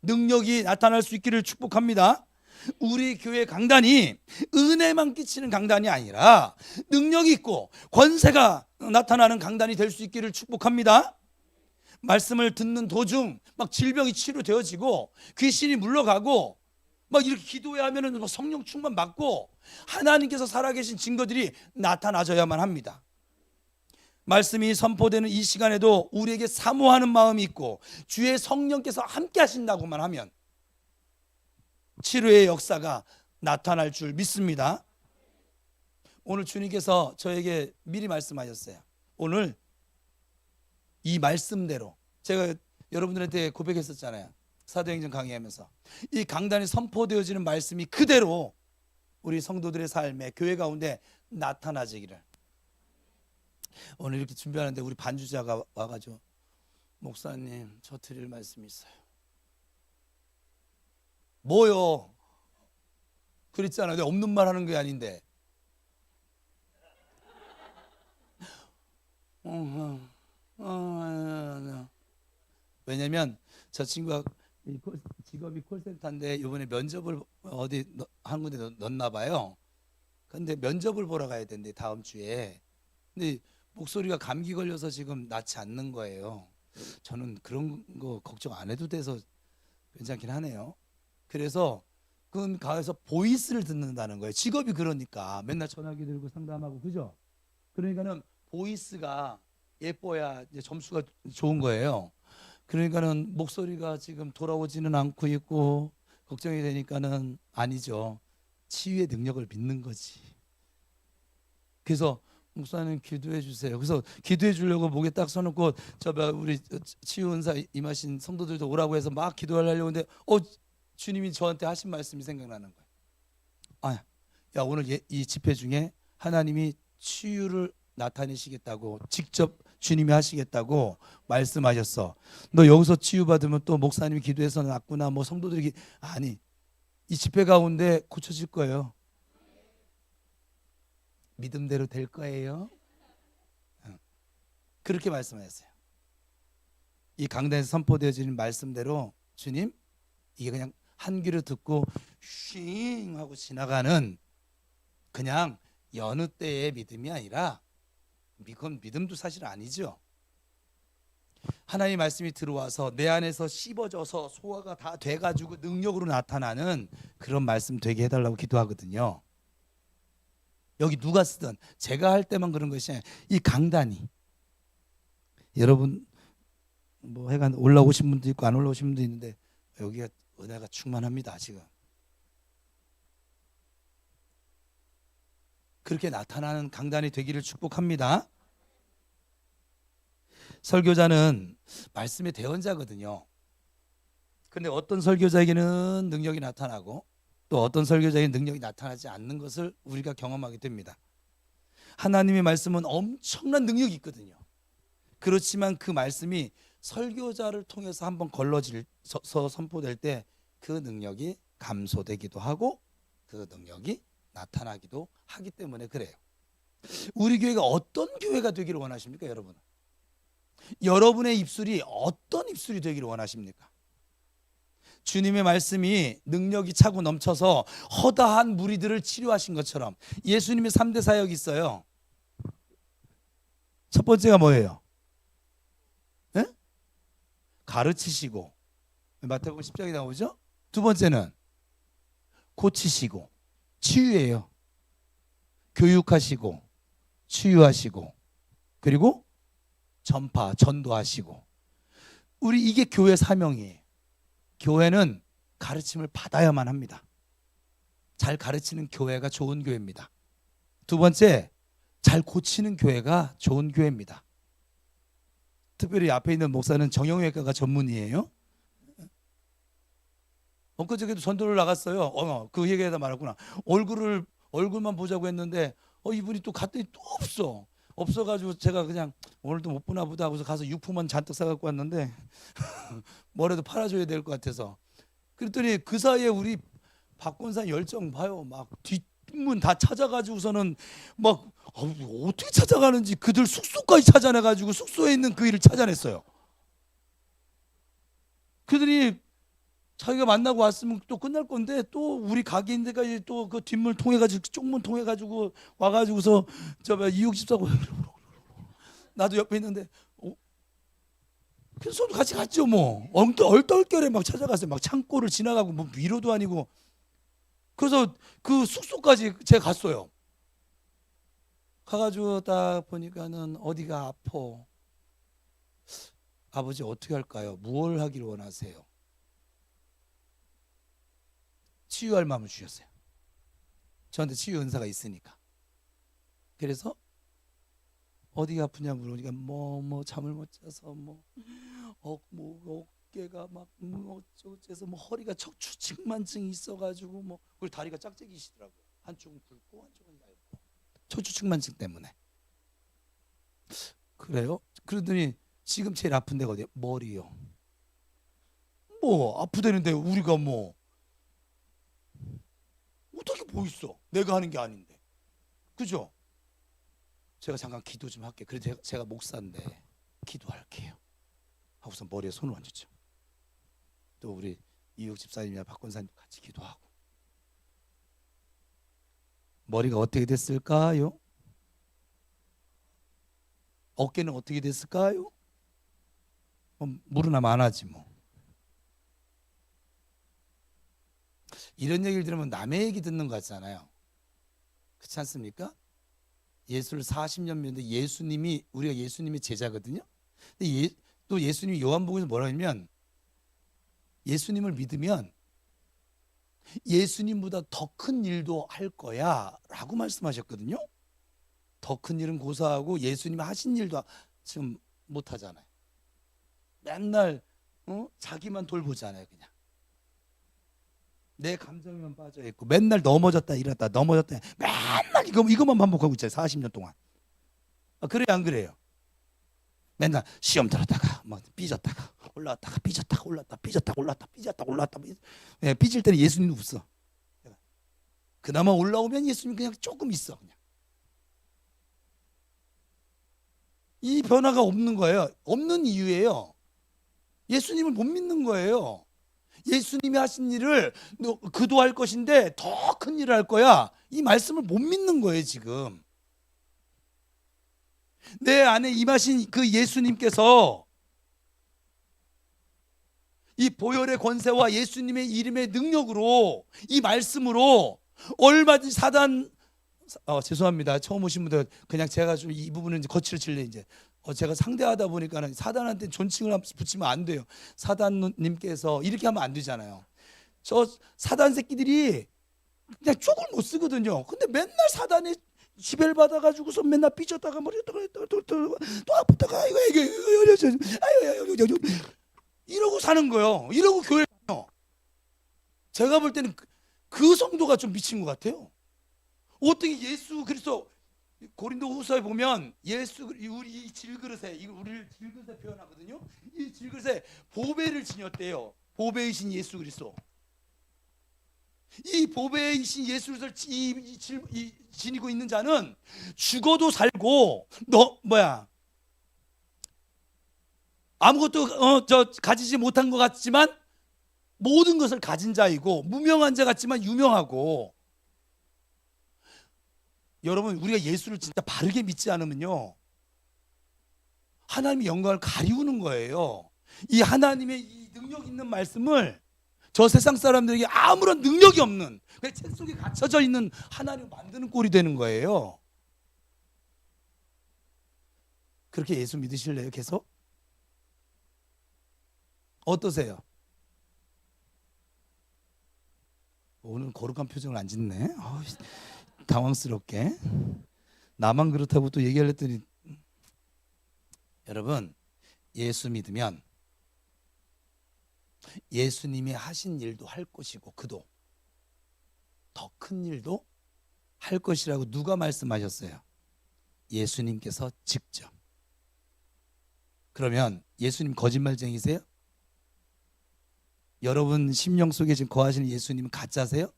능력이 나타날 수 있기를 축복합니다. 우리 교회 강단이 은혜만 끼치는 강단이 아니라 능력이 있고 권세가 나타나는 강단이 될 수 있기를 축복합니다. 말씀을 듣는 도중 막 질병이 치료되어지고 귀신이 물러가고 막 이렇게 기도해야 하면은 성령 충만 받고 하나님께서 살아계신 증거들이 나타나져야만 합니다. 말씀이 선포되는 이 시간에도 우리에게 사모하는 마음이 있고 주의 성령께서 함께 하신다고만 하면 치료의 역사가 나타날 줄 믿습니다. 오늘 주님께서 저에게 미리 말씀하셨어요. 오늘 이 말씀대로 제가 여러분들한테 고백했었잖아요. 사도행전 강의하면서 이 강단에 선포되어지는 말씀이 그대로 우리 성도들의 삶에 교회 가운데 나타나지기를. 오늘 이렇게 준비하는데 우리 반주자가 와가지고 목사님 저 드릴 말씀이 있어요. 뭐요? 그랬잖아요. 내가 없는 말 하는 게 아닌데. 왜냐면 저 친구가 직업이 콜센터인데 이번에 면접을 어디 한 군데 넣었나 봐요. 근데 면접을 보러 가야 된대 다음 주에. 근데 목소리가 감기 걸려서 지금 낫지 않는 거예요. 저는 그런 거 걱정 안 해도 돼서 괜찮긴 하네요. 그래서 그건 가서 보이스를 듣는다는 거예요. 직업이 그러니까 맨날 전화기 들고 상담하고 그죠? 그러니까는 보이스가 예뻐야 이제 점수가 좋은 거예요. 그러니까는 목소리가 지금 돌아오지는 않고 있고 걱정이 되니까는 아니죠. 치유의 능력을 믿는 거지. 그래서 목사님 기도해 주세요. 그래서 기도해 주려고 목에 딱 써놓고 우리 치유 은사 임하신 성도들도 오라고 해서 막 기도하려고 하는데 주님이 저한테 하신 말씀이 생각나는 거예요. 야 오늘 이 집회 중에 하나님이 치유를 나타내시겠다고, 직접 주님이 하시겠다고 말씀하셨어. 너 여기서 치유받으면 또 목사님이 기도해서 낫구나, 뭐 성도들이 아니, 이 집회 가운데 고쳐질 거예요. 믿음대로 될 거예요. 그렇게 말씀하셨어요. 이 강단에서 선포되어지는 말씀대로 주님, 이게 그냥 한 귀로 듣고 쉥 하고 지나가는 그냥 여느 때의 믿음이 아니라, 그건 믿음도 사실 아니죠. 하나님의 말씀이 들어와서 내 안에서 씹어져서 소화가 다 돼가지고 능력으로 나타나는 그런 말씀 되게 해달라고 기도하거든요. 여기 누가 쓰든 제가 할 때만 그런 것이 아니라 이 강단이, 여러분 뭐 해가 올라오신 분도 있고 안 올라오신 분도 있는데 여기가 은혜가 충만합니다. 지금 그렇게 나타나는 강단이 되기를 축복합니다. 설교자는 말씀의 대언자거든요. 그런데 어떤 설교자에게는 능력이 나타나고 또 어떤 설교자에게는 능력이 나타나지 않는 것을 우리가 경험하게 됩니다. 하나님의 말씀은 엄청난 능력이 있거든요. 그렇지만 그 말씀이 설교자를 통해서 한번 걸러져서 선포될 때 그 능력이 감소되기도 하고 그 능력이 나타나기도 하기 때문에 그래요. 우리 교회가 어떤 교회가 되기를 원하십니까, 여러분? 여러분의 입술이 어떤 입술이 되기를 원하십니까? 주님의 말씀이 능력이 차고 넘쳐서 허다한 무리들을 치료하신 것처럼 예수님의 3대 사역이 있어요. 첫 번째가 뭐예요? 네? 가르치시고, 마태복음 10장에 나오죠? 두 번째는 고치시고, 치유예요. 교육하시고 치유하시고 그리고 전파, 전도하시고. 우리 이게 교회 사명이에요. 교회는 가르침을 받아야만 합니다. 잘 가르치는 교회가 좋은 교회입니다. 두 번째, 잘 고치는 교회가 좋은 교회입니다. 특별히 앞에 있는 목사는 정형외과가 전문이에요. 엊그저께도 전도를 나갔어요. 그 얘기에다 말했구나. 얼굴만 보자고 했는데 이분이 또 갔더니 또 없어가지고 제가 그냥 오늘도 못 보나 보다 하고서 가서 유품만 잔뜩 사갖고 왔는데 뭐라도 팔아줘야 될 것 같아서. 그랬더니 그 사이에 우리 박권산 열정 봐요. 막 뒷문 다 찾아가지고서는 막 어떻게 찾아가는지 그들 숙소까지 찾아내가지고 숙소에 있는 그 일을 찾아냈어요. 그들이 자기가 만나고 왔으면 또 끝날 건데 또 우리 가게인데까지 또 그 뒷문 통해가지고 쪽문 통해가지고 와가지고서 이육 집사고 나도 옆에 있는데 그래서 저도 같이 갔죠. 뭐 얼떨결에 막 찾아갔어요. 막 창고를 지나가고 뭐 위로도 아니고. 그래서 그 숙소까지 제가 갔어요. 가가지고 딱 보니까는 어디가 아파. 아버지 어떻게 할까요? 무엇을 하기를 원하세요? 치유할 마음을 주셨어요. 저한테 치유 은사가 있으니까. 그래서 어디가 아프냐 물으니까 뭐 잠을 못 자서 뭐 어깨가 막 어쩌고저쩌서 뭐 허리가 척추측만증이 있어가지고 뭐 그리고 다리가 짝짝이시더라고요. 한쪽은 굵고 한쪽은 얇고 척추측만증 때문에. 그래요? 그러더니 지금 제일 아픈 데가 어디야? 머리요. 뭐 아프다는데 우리가 뭐 어떻게 보이소? 내가 하는 게 아닌데. 그죠? 제가 잠깐 기도 좀 할게요. 그래도 제가 목사인데 기도할게요 하고서 머리에 손을 얹었죠. 또 우리 이육 집사님이나 박권사님 같이 기도하고. 머리가 어떻게 됐을까요? 어깨는 어떻게 됐을까요? 물으나 마나지 뭐. 이런 얘기를 들으면 남의 얘기 듣는 것 같잖아요. 그렇지 않습니까? 예수를 40년 믿는데 우리가 예수님의 제자거든요. 근데 또 예수님이 요한복음에서 뭐라 하냐면 예수님을 믿으면 예수님보다 더 큰 일도 할 거야 라고 말씀하셨거든요. 더 큰 일은 고사하고 예수님이 하신 일도 지금 못하잖아요. 맨날 자기만 돌보잖아요. 그냥 내 감정에만 빠져있고 맨날 넘어졌다 일어났다 넘어졌다 맨날 이것만 반복하고 있잖아요. 40년 동안. 그래요, 안 그래요? 맨날 시험 들었다가 막 삐졌다가 올라왔다가 삐졌다가 올라왔다 삐졌다가 올라왔다 삐졌다가 올라왔다 삐질 때는 예수님 없어. 그나마 올라오면 예수님 그냥 조금 있어. 그냥 이 변화가 없는 거예요. 없는 이유예요. 예수님을 못 믿는 거예요. 예수님이 하신 일을 그도 할 것인데 더 큰 일을 할 거야. 이 말씀을 못 믿는 거예요. 지금 내 안에 임하신 그 예수님께서 이 보혈의 권세와 예수님의 이름의 능력으로 이 말씀으로 얼마든지 사단 죄송합니다. 처음 오신 분들 그냥 제가 좀 이 부분은 이제 거칠어 질래 이제 제가 상대하다 보니까는 사단한테 존칭을 붙이면 안 돼요. 사단님께서 이렇게 하면 안 되잖아요. 저 사단 새끼들이 그냥 쪽을 못 쓰거든요. 근데 맨날 사단에 지배를 받아가지고서 맨날 삐졌다가 머리 또 아프다가 이거 이러고 사는 거예요. 이러고 교회 다녀. 제가 볼 때는 그 성도가 좀 미친 것 같아요. 어떻게 예수 그리스도 고린도후서에 보면 예수 우리 이 질그릇에 이거 우리를 질그릇에 표현하거든요. 이 질그릇에 보배를 지녔대요. 보배이신 예수 그리스도. 이 보배이신 예수 그리스도를 지니고 있는 자는 죽어도 살고 아무것도 가지지 못한 것 같지만 모든 것을 가진 자이고 무명한 자 같지만 유명하고. 여러분 우리가 예수를 진짜 바르게 믿지 않으면요 하나님의 영광을 가리우는 거예요. 이 하나님의 이 능력 있는 말씀을 저 세상 사람들에게 아무런 능력이 없는 그냥 책 속에 갇혀져 있는 하나님을 만드는 꼴이 되는 거예요. 그렇게 예수 믿으실래요? 계속? 어떠세요? 오늘 거룩한 표정을 안 짓네. 당황스럽게 나만 그렇다고 또 얘기를 했더니 여러분 예수 믿으면 예수님이 하신 일도 할 것이고 그도 더 큰 일도 할 것이라고 누가 말씀하셨어요? 예수님께서 직접. 그러면 예수님 거짓말쟁이세요? 여러분 심령 속에 지금 거하시는 예수님은 가짜세요?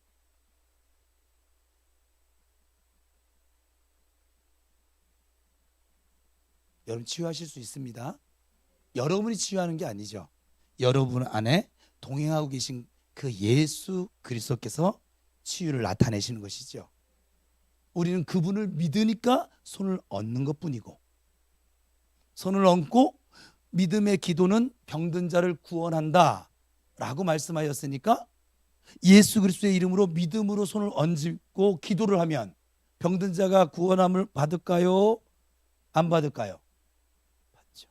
여러분 치유하실 수 있습니다. 여러분이 치유하는 게 아니죠. 여러분 안에 동행하고 계신 그 예수 그리스도께서 치유를 나타내시는 것이죠. 우리는 그분을 믿으니까 손을 얹는 것뿐이고 손을 얹고 믿음의 기도는 병든 자를 구원한다 라고 말씀하셨으니까 예수 그리스도의 이름으로 믿음으로 손을 얹고 기도를 하면 병든 자가 구원함을 받을까요? 안 받을까요? 받죠.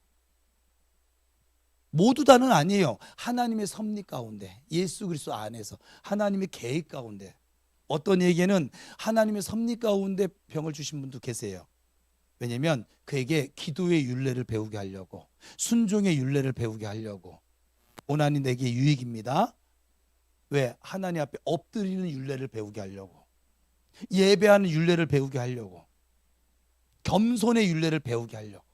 모두 다는 아니에요. 하나님의 섭리 가운데 예수 그리스도 안에서 하나님의 계획 가운데 어떤 얘기는 하나님의 섭리 가운데 병을 주신 분도 계세요. 왜냐하면 그에게 기도의 율례를 배우게 하려고 순종의 율례를 배우게 하려고 고난이 내게 유익입니다. 왜? 하나님 앞에 엎드리는 율례를 배우게 하려고 예배하는 율례를 배우게 하려고 겸손의 율례를 배우게 하려고.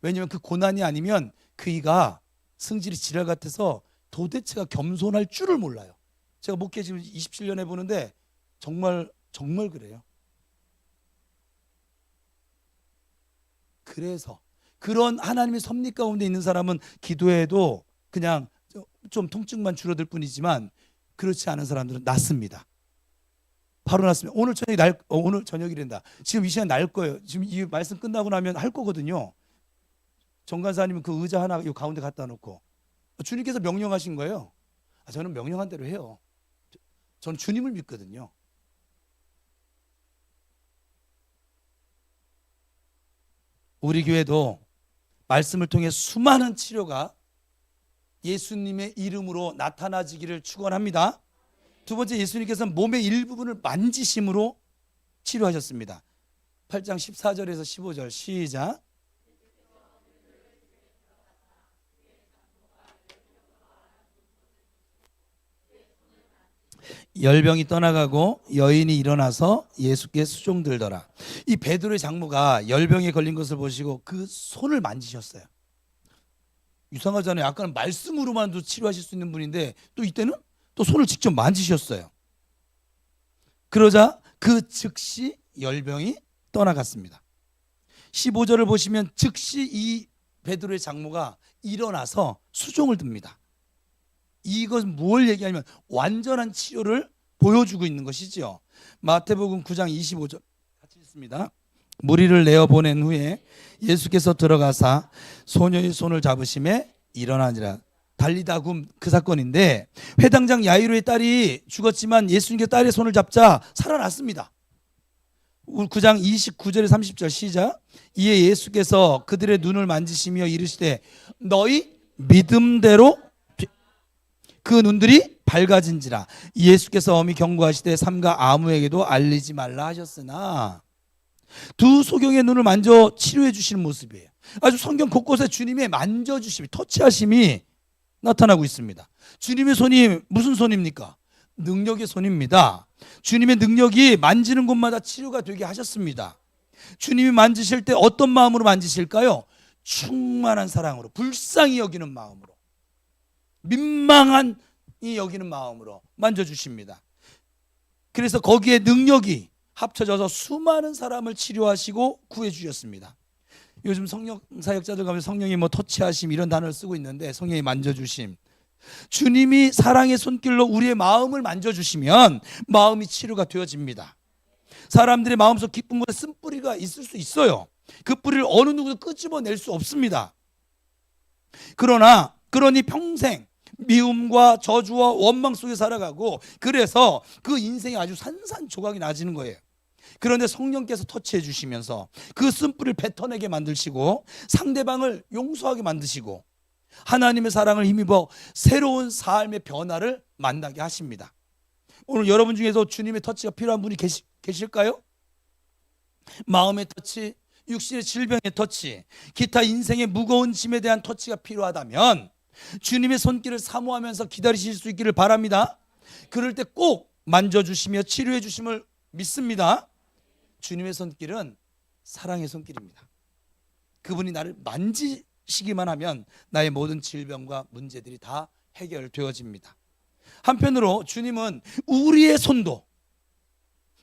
왜냐하면 그 고난이 아니면 그이가 성질이 지랄 같아서 도대체가 겸손할 줄을 몰라요. 제가 목회 지금 27년 해보는데 정말 그래요. 그래서 그런 하나님의 섭리 가운데 있는 사람은 기도해도 그냥 좀 통증만 줄어들 뿐이지만 그렇지 않은 사람들은 낫습니다. 바로 낫습니다. 오늘 저녁이란다. 지금 이 시간 날 거예요. 지금 이 말씀 끝나고 나면 할 거거든요. 정간사님은 그 의자 하나 이 가운데 갖다 놓고 주님께서 명령하신 거예요. 저는 명령한 대로 해요. 저는 주님을 믿거든요. 우리 교회도 말씀을 통해 수많은 치료가 예수님의 이름으로 나타나지기를 축원합니다. 두 번째, 예수님께서는 몸의 일부분을 만지심으로 치료하셨습니다. 8장 14절에서 15절 시작. 열병이 떠나가고 여인이 일어나서 예수께 수종들더라. 이 베드로의 장모가 열병에 걸린 것을 보시고 그 손을 만지셨어요. 이상하잖아요. 아까는 말씀으로만도 치료하실 수 있는 분인데 또 이때는 또 손을 직접 만지셨어요. 그러자 그 즉시 열병이 떠나갔습니다. 15절을 보시면 즉시 이 베드로의 장모가 일어나서 수종을 듭니다. 이것은 뭘 얘기하냐면 완전한 치료를 보여주고 있는 것이죠. 마태복음 9장 25절 같이 읽습니다. 무리를 내어 보낸 후에 예수께서 들어가사 소녀의 손을 잡으심에 일어나니라. 달리다굼 그 사건인데, 회당장 야이로의 딸이 죽었지만 예수님께서 딸의 손을 잡자 살아났습니다. 9장 29절에 30절 시작. 이에 예수께서 그들의 눈을 만지시며 이르시되 너희 믿음대로 그 눈들이 밝아진지라. 예수께서 엄히 경고하시되 삼가 아무에게도 알리지 말라 하셨으나, 두 소경의 눈을 만져 치료해 주시는 모습이에요. 아주 성경 곳곳에 주님의 만져주심이, 터치하심이 나타나고 있습니다. 주님의 손이 무슨 손입니까? 능력의 손입니다. 주님의 능력이 만지는 곳마다 치료가 되게 하셨습니다. 주님이 만지실 때 어떤 마음으로 만지실까요? 충만한 사랑으로, 불쌍히 여기는 마음으로, 민망한 이 여기는 마음으로 만져주십니다. 그래서 거기에 능력이 합쳐져서 수많은 사람을 치료하시고 구해주셨습니다. 요즘 성령 사역자들 가면 성령이 뭐 터치하심 이런 단어를 쓰고 있는데, 성령이 만져주심, 주님이 사랑의 손길로 우리의 마음을 만져주시면 마음이 치료가 되어집니다. 사람들의 마음속 깊은 곳에 쓴뿌리가 있을 수 있어요. 그 뿌리를 어느 누구도 끄집어낼 수 없습니다. 그러니 평생 미움과 저주와 원망 속에 살아가고, 그래서 그 인생이 아주 산산조각이 나지는 거예요. 그런데 성령께서 터치해 주시면서 그 쓴뿌리를 뱉어내게 만드시고 상대방을 용서하게 만드시고 하나님의 사랑을 힘입어 새로운 삶의 변화를 만나게 하십니다. 오늘 여러분 중에서 주님의 터치가 필요한 분이 계실까요? 마음의 터치, 육신의 질병의 터치, 기타 인생의 무거운 짐에 대한 터치가 필요하다면 주님의 손길을 사모하면서 기다리실 수 있기를 바랍니다. 그럴 때 꼭 만져주시며 치료해 주심을 믿습니다. 주님의 손길은 사랑의 손길입니다. 그분이 나를 만지시기만 하면 나의 모든 질병과 문제들이 다 해결되어집니다. 한편으로 주님은 우리의 손도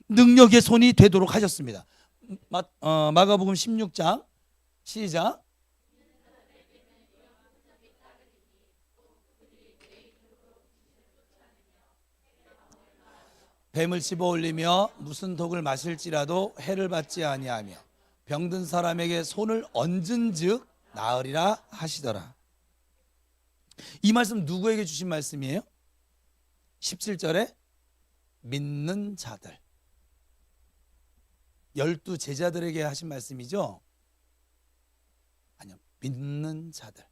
능력의 손이 되도록 하셨습니다. 마가복음 16장 시작. 뱀을 씹어 올리며 무슨 독을 마실지라도 해를 받지 아니하며 병든 사람에게 손을 얹은즉 나으리라 하시더라. 이 말씀 누구에게 주신 말씀이에요? 17절에 믿는 자들, 12 제자들에게 하신 말씀이죠. 아니요, 믿는 자들.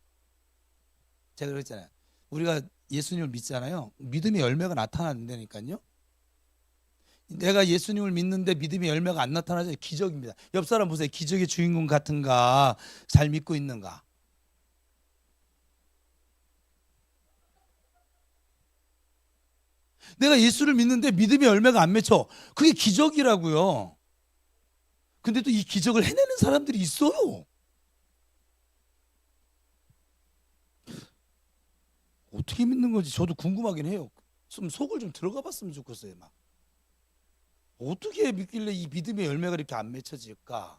제가 그랬잖아요. 우리가 예수님을 믿잖아요. 믿음의 열매가 나타난다니까요. 내가 예수님을 믿는데 믿음의 열매가 안 나타나죠. 기적입니다. 옆 사람 보세요. 기적의 주인공 같은가? 잘 믿고 있는가? 내가 예수를 믿는데 믿음의 열매가 안 맺혀. 그게 기적이라고요. 근데 또 이 기적을 해내는 사람들이 있어요. 어떻게 믿는 건지 저도 궁금하긴 해요. 좀 속을 좀 들어가 봤으면 좋겠어요. 막 어떻게 믿길래 이 믿음의 열매가 이렇게 안 맺혀질까?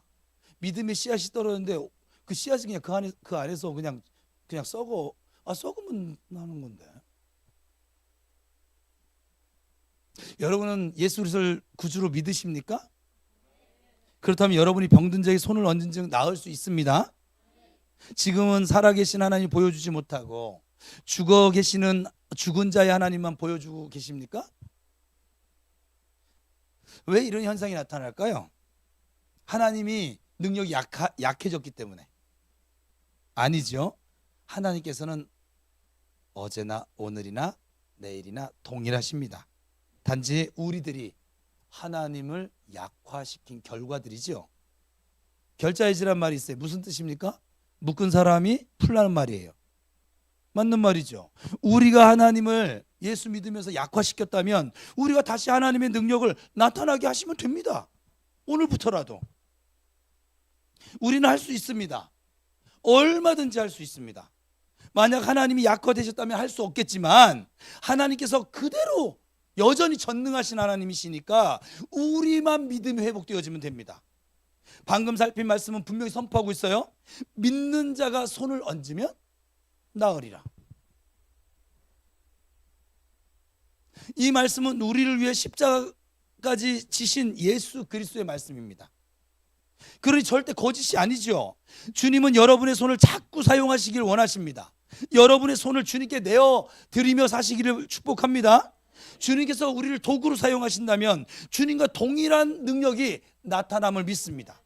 믿음의 씨앗이 떨어졌는데 그 씨앗이 그냥 그 안에서 그냥 썩어. 썩으면 나는 건데. 여러분은 예수 그리스도를 구주로 믿으십니까? 그렇다면 여러분이 병든 자에게 손을 얹은 즉 나을 수 있습니다. 지금은 살아계신 하나님 보여주지 못하고 죽어 계시는 죽은 자의 하나님만 보여주고 계십니까? 왜 이런 현상이 나타날까요? 하나님이 능력이 약해졌기 때문에? 아니죠. 하나님께서는 어제나 오늘이나 내일이나 동일하십니다. 단지 우리들이 하나님을 약화시킨 결과들이죠. 결자해지란 말이 있어요. 무슨 뜻입니까? 묶은 사람이 풀라는 말이에요. 맞는 말이죠. 우리가 하나님을 예수 믿으면서 약화시켰다면 우리가 다시 하나님의 능력을 나타나게 하시면 됩니다. 오늘부터라도 우리는 할 수 있습니다. 얼마든지 할 수 있습니다. 만약 하나님이 약화되셨다면 할 수 없겠지만 하나님께서 그대로 여전히 전능하신 하나님이시니까 우리만 믿음이 회복되어지면 됩니다. 방금 살핀 말씀은 분명히 선포하고 있어요. 믿는 자가 손을 얹으면 나으리라. 이 말씀은 우리를 위해 십자가까지 지신 예수 그리스도의 말씀입니다. 그러니 절대 거짓이 아니죠. 주님은 여러분의 손을 자꾸 사용하시길 원하십니다. 여러분의 손을 주님께 내어 드리며 사시기를 축복합니다. 주님께서 우리를 도구로 사용하신다면 주님과 동일한 능력이 나타남을 믿습니다.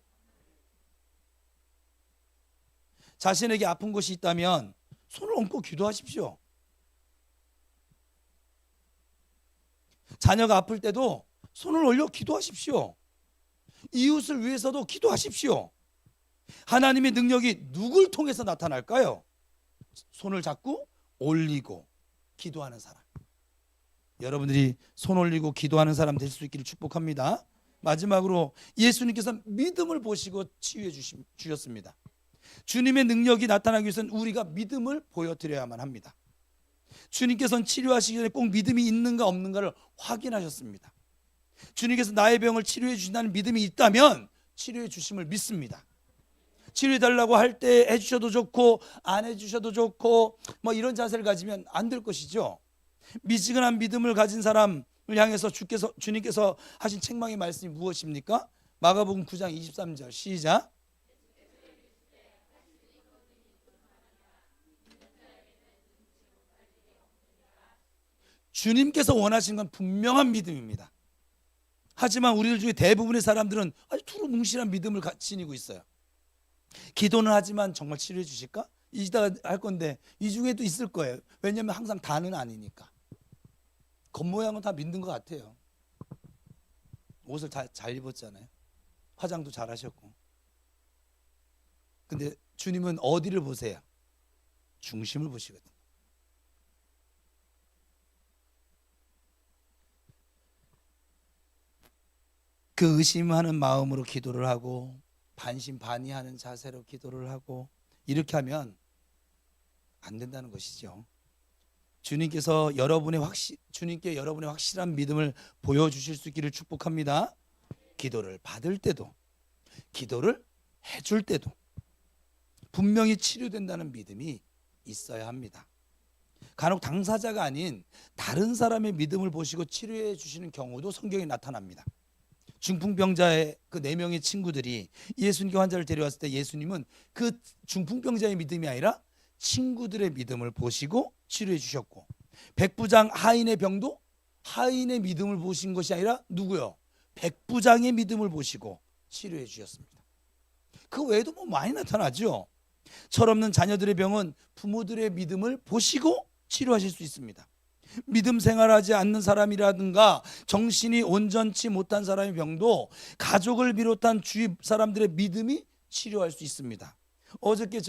자신에게 아픈 곳이 있다면 손을 얹고 기도하십시오. 자녀가 아플 때도 손을 올려 기도하십시오. 이웃을 위해서도 기도하십시오. 하나님의 능력이 누굴 통해서 나타날까요? 손을 잡고 올리고 기도하는 사람. 여러분들이 손 올리고 기도하는 사람 될 수 있기를 축복합니다. 마지막으로 예수님께서 믿음을 보시고 치유해 주셨습니다. 주님의 능력이 나타나기 위해서는 우리가 믿음을 보여드려야만 합니다. 주님께서는 치료하시기 전에 꼭 믿음이 있는가 없는가를 확인하셨습니다. 주님께서 나의 병을 치료해 주신다는 믿음이 있다면 치료해 주심을 믿습니다. 치료해 달라고 할 때 해주셔도 좋고 안 해주셔도 좋고 뭐 이런 자세를 가지면 안 될 것이죠. 미지근한 믿음을 가진 사람을 향해서 주님께서 하신 책망의 말씀이 무엇입니까? 마가복음 9장 23절 시작. 주님께서 원하시는 건 분명한 믿음입니다. 하지만 우리들 중에 대부분의 사람들은 아주 두루뭉실한 믿음을 지니고 있어요. 기도는 하지만 정말 치료해 주실까? 이따가 할 건데 이 중에도 있을 거예요. 왜냐하면 항상 다는 아니니까. 겉모양은 다 믿는 것 같아요. 옷을 잘 입었잖아요. 화장도 잘 하셨고. 근데 주님은 어디를 보세요? 중심을 보시거든요. 그 의심하는 마음으로 기도를 하고 반신반의하는 자세로 기도를 하고 이렇게 하면 안 된다는 것이죠. 주님께 여러분의 확실한 믿음을 보여주실 수 있기를 축복합니다. 기도를 받을 때도 기도를 해줄 때도 분명히 치료된다는 믿음이 있어야 합니다. 간혹 당사자가 아닌 다른 사람의 믿음을 보시고 치료해 주시는 경우도 성경에 나타납니다. 중풍병자의 그 4명의 친구들이 예수님께 환자를 데려왔을 때 예수님은 그 중풍병자의 믿음이 아니라 친구들의 믿음을 보시고 치료해 주셨고, 백부장 하인의 병도 하인의 믿음을 보신 것이 아니라 누구요? 백부장의 믿음을 보시고 치료해 주셨습니다. 그 외에도 뭐 많이 나타나죠. 철없는 자녀들의 병은 부모들의 믿음을 보시고 치료하실 수 있습니다. 믿음 생활하지 않는 사람이라든가 정신이 온전치 못한 사람의 병도 가족을 비롯한 주위 사람들의 믿음이 치료할 수 있습니다. 어저께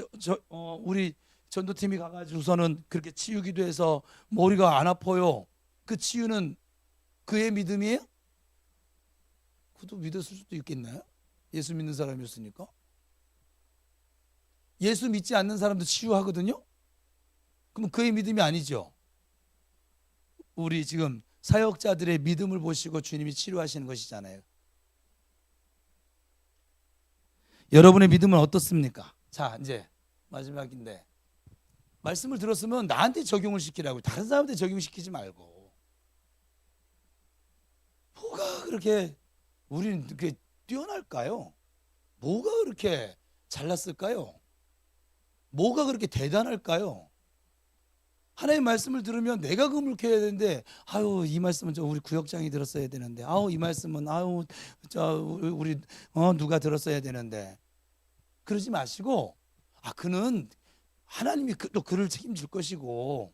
우리 전도팀이 가가지고서는 그렇게 치유기도 해서 머리가 안 아파요. 그 치유는 그의 믿음이에요? 그것도 믿었을 수도 있겠나요? 예수 믿는 사람이었으니까. 예수 믿지 않는 사람도 치유하거든요. 그럼 그의 믿음이 아니죠. 우리 지금 사역자들의 믿음을 보시고 주님이 치료하시는 것이잖아요. 여러분의 믿음은 어떻습니까? 자, 이제 마지막인데 말씀을 들었으면 나한테 적용을 시키라고, 다른 사람한테 적용시키지 말고. 뭐가 그렇게 우리는 그렇게 뛰어날까요? 뭐가 그렇게 잘났을까요? 뭐가 그렇게 대단할까요? 하나님의 말씀을 들으면 내가 그물켜야 되는데, 아유 이 말씀은 우리 구역장이 들었어야 되는데, 아우 이 말씀은 우리 누가 들었어야 되는데, 그러지 마시고, 그는 하나님이 또 그를 책임질 것이고,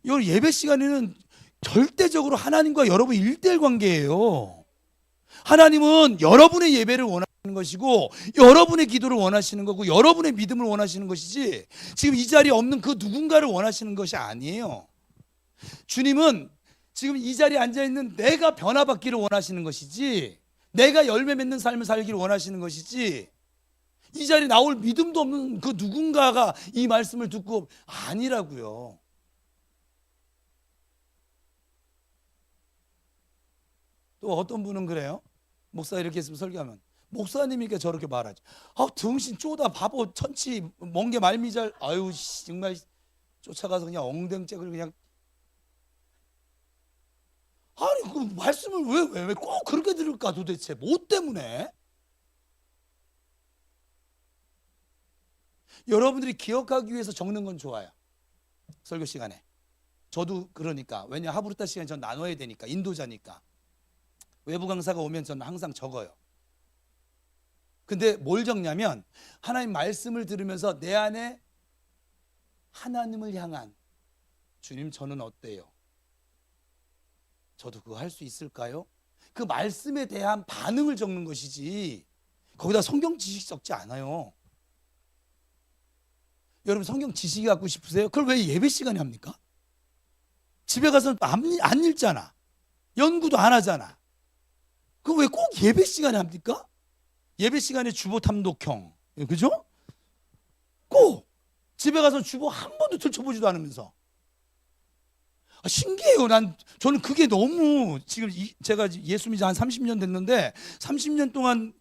이 예배 시간에는 절대적으로 하나님과 여러분 1대1 관계예요. 하나님은 여러분의 예배를 원하시는 것이고 여러분의 기도를 원하시는 거고 여러분의 믿음을 원하시는 것이지, 지금 이 자리에 없는 그 누군가를 원하시는 것이 아니에요. 주님은 지금 이 자리에 앉아있는 내가 변화받기를 원하시는 것이지, 내가 열매 맺는 삶을 살기를 원하시는 것이지, 이 자리에 나올 믿음도 없는 그 누군가가 이 말씀을 듣고 아니라고요. 또 어떤 분은 그래요. 목사 이렇게 있으면 설교하면 목사님이니까 저렇게 말하죠. 등신 쪼다 바보 천치 멍게 말미잘, 아유 정말 쫓아가서 그냥 엉덩째를 그냥. 아니 그 말씀을 왜 꼭 그렇게 들을까 도대체. 뭐 때문에? 여러분들이 기억하기 위해서 적는 건 좋아요. 설교 시간에. 저도 그러니까. 왜냐 하브루타 시간에 전 나눠야 되니까. 인도자니까. 외부 강사가 오면 저는 항상 적어요. 근데 뭘 적냐면 하나님 말씀을 들으면서 내 안에 하나님을 향한, 주님 저는 어때요? 저도 그거 할 수 있을까요? 그 말씀에 대한 반응을 적는 것이지 거기다 성경 지식 적지 않아요. 여러분 성경 지식이 갖고 싶으세요? 그걸 왜 예배 시간에 합니까? 집에 가서는 안 읽잖아. 연구도 안 하잖아. 그거 왜 꼭 예배 시간에 합니까? 예배 시간에 주보 탐독형, 그죠? 꼭 집에 가서 주보 한 번도 들춰보지도 않으면서. 신기해요. 저는 그게 너무, 지금 제가 예수 믿은 지 한 30년 됐는데 30년 동안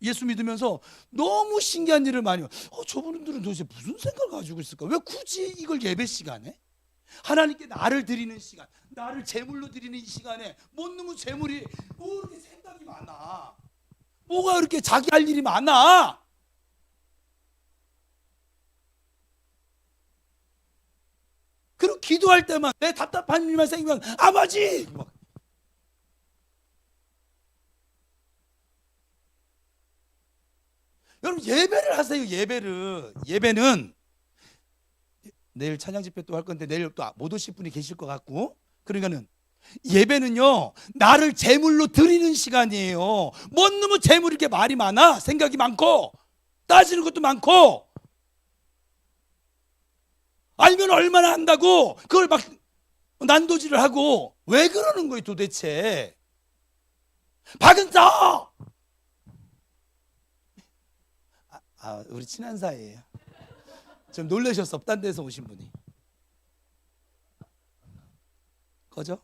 예수 믿으면서 너무 신기한 일을 많이 해요. 저분들은 도대체 무슨 생각을 가지고 있을까? 왜 굳이 이걸 예배 시간에? 하나님께 나를 드리는 시간, 나를 제물로 드리는 이 시간에 뭔 놈의 제물이 뭐 이렇게 생각이 많아? 뭐가 이렇게 자기 할 일이 많아? 그리고 기도할 때만 내 답답한 일만 생기면 아버지! 여러분 예배를 하세요. 예배는 내일 찬양 집회 또 할 건데 내일 또 못 오실 분이 계실 것 같고, 그러니까는 예배는요 나를 제물로 드리는 시간이에요. 뭔 놈의 제물이 이렇게 말이 많아? 생각이 많고 따지는 것도 많고, 알면 얼마나 한다고 그걸 막 난도질을 하고. 왜 그러는 거예요 도대체? 박은서! 우리 친한 사이예요. 좀 놀라셨어. 딴 데서 오신 분이. 거죠?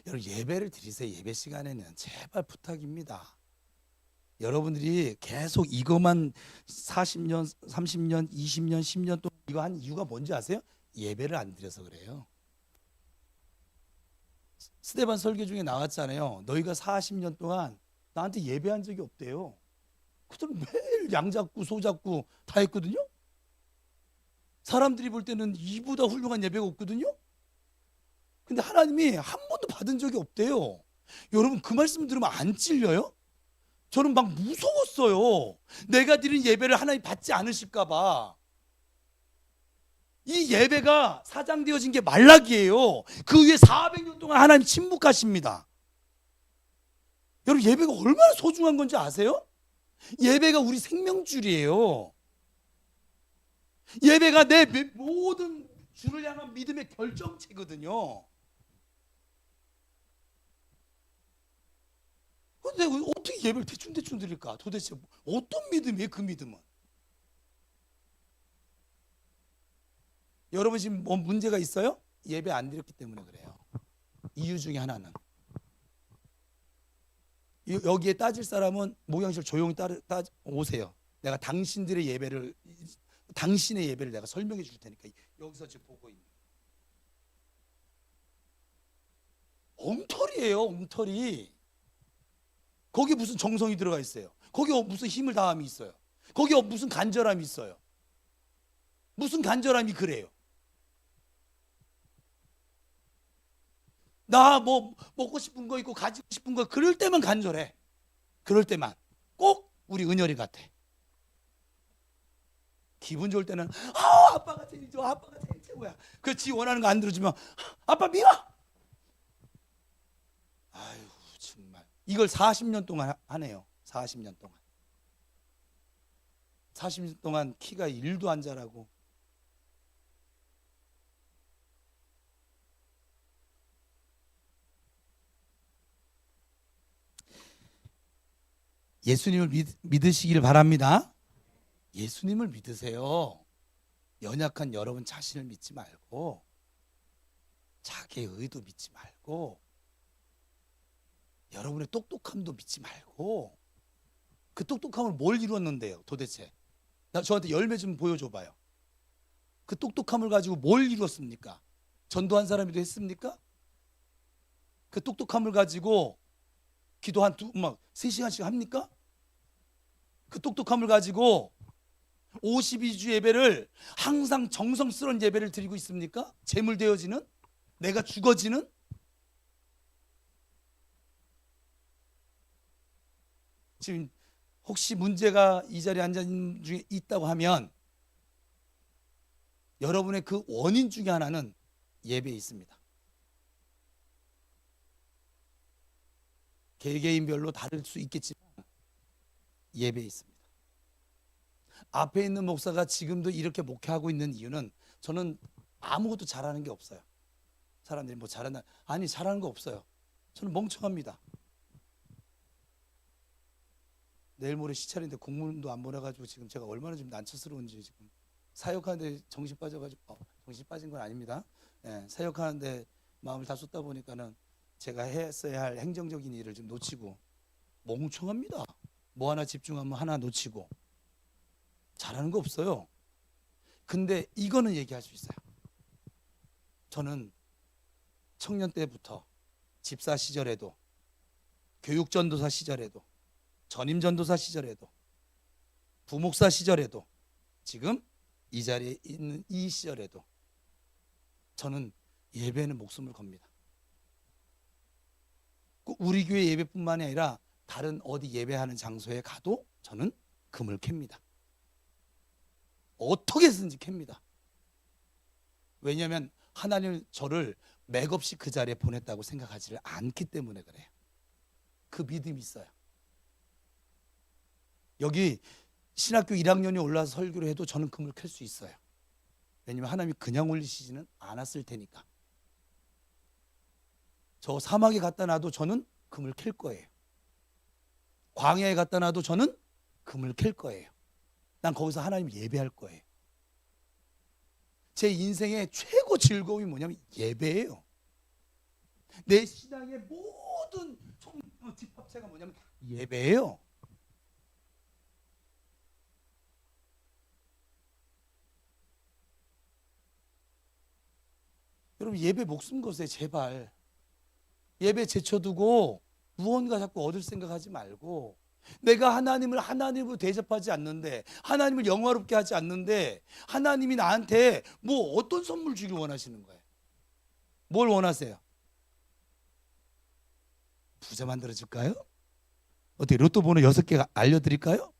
여러분 예배를 드리세요. 예배 시간에는 제발 부탁입니다. 여러분들이 계속 이것만 40년, 30년, 20년, 10년 동안 이거 한 이유가 뭔지 아세요? 예배를 안 드려서 그래요. 스데반 설교 중에 나왔잖아요. 너희가 40년 동안 나한테 예배한 적이 없대요. 그들은 매일 양 잡고 소 잡고 다 했거든요. 사람들이 볼 때는 이보다 훌륭한 예배가 없거든요. 근데 하나님이 한 번도 받은 적이 없대요. 여러분 그 말씀 들으면 안 찔려요? 저는 막 무서웠어요. 내가 드린 예배를 하나님 받지 않으실까 봐. 이 예배가 사장되어진 게 말라기예요. 그 위에 400년 동안 하나님 침묵하십니다. 여러분 예배가 얼마나 소중한 건지 아세요? 예배가 우리 생명줄이에요. 예배가 내 모든 주를 향한 믿음의 결정체거든요. 근데 어떻게 예배를 대충 드릴까? 도대체 어떤 믿음이에요? 그 믿음은. 여러분 지금 뭐 문제가 있어요? 예배 안 드렸기 때문에 그래요. 이유 중에 하나는. 여기에 따질 사람은 목양실 조용히 오세요. 내가 당신의 예배를 내가 설명해 줄 테니까. 여기서 지금 보고 있는 엉터리예요. 엉터리. 거기에 무슨 정성이 들어가 있어요? 거기에 무슨 힘을 다함이 있어요? 거기에 무슨 간절함이 있어요? 무슨 간절함이 그래요? 나 뭐 먹고 싶은 거 있고 가지고 싶은 거 그럴 때만 간절해. 그럴 때만. 꼭 우리 은열이 같아. 기분 좋을 때는 아빠가 제일 좋아, 아빠가 제일 최고야. 지 원하는 거 안 들어주면 아빠 미워. 아유 정말 이걸 40년 동안 하네요. 40년 동안. 40년 동안 키가 1도 안 자라고 예수님을 믿으시길 바랍니다. 예수님을 믿으세요. 연약한 여러분 자신을 믿지 말고, 자기의 의도 믿지 말고, 여러분의 똑똑함도 믿지 말고. 그 똑똑함을 뭘 이루었는데요 도대체? 저한테 열매 좀 보여줘봐요. 그 똑똑함을 가지고 뭘 이루었습니까? 전도한 사람이도 했습니까? 그 똑똑함을 가지고 기도 한 3시간씩 합니까? 그 똑똑함을 가지고 52주 예배를 항상 정성스러운 예배를 드리고 있습니까? 재물되어지는? 내가 죽어지는? 지금 혹시 문제가 이 자리에 앉아 있는 중에 있다고 하면 여러분의 그 원인 중에 하나는 예배에 있습니다. 개개인별로 다를 수 있겠지만 예배에 있습니다. 앞에 있는 목사가 지금도 이렇게 목회하고 있는 이유는 저는 아무것도 잘하는 게 없어요. 사람들이 뭐 잘한다, 아니 잘하는 거 없어요. 저는 멍청합니다. 내일 모레 시찰인데 공문도 안 보내가지고 지금 제가 얼마나 좀 난처스러운지, 지금 사역하는데 정신 빠져가지고, 정신 빠진 건 아닙니다. 사역하는데 마음을 다 쏟다 보니까는 제가 했어야 할 행정적인 일을 좀 놓치고 멍청합니다. 뭐 하나 집중하면 하나 놓치고 잘하는 거 없어요. 근데 이거는 얘기할 수 있어요. 저는 청년 때부터 집사 시절에도, 교육전도사 시절에도, 전임전도사 시절에도, 부목사 시절에도, 지금 이 자리에 있는 이 시절에도 저는 예배에는 목숨을 겁니다. 우리 교회 예배뿐만이 아니라 다른 어디 예배하는 장소에 가도 저는 금을 캡니다. 어떻게 해서든지 캡니다. 왜냐하면 하나님은 저를 맥없이 그 자리에 보냈다고 생각하지를 않기 때문에 그래요. 그 믿음이 있어요. 여기 신학교 1학년이 올라와서 설교를 해도 저는 금을 캘 수 있어요. 왜냐하면 하나님이 그냥 올리시지는 않았을 테니까. 저 사막에 갖다 놔도 저는 금을 캘 거예요. 광야에 갖다 놔도 저는 금을 캘 거예요. 난 거기서 하나님 예배할 거예요. 제 인생의 최고 즐거움이 뭐냐면 예배예요. 내 신앙의 모든 뒷합체가 뭐냐면 예배예요. 여러분 예배 목숨 거세요. 제발. 예배 제쳐두고 무언가 자꾸 얻을 생각하지 말고, 내가 하나님으로 대접하지 않는데, 하나님을 영화롭게 하지 않는데 하나님이 나한테 뭐 어떤 선물 주길 원하시는 거예요? 뭘 원하세요? 부자 만들어 줄까요? 어떻게 로또 번호 6개 알려드릴까요?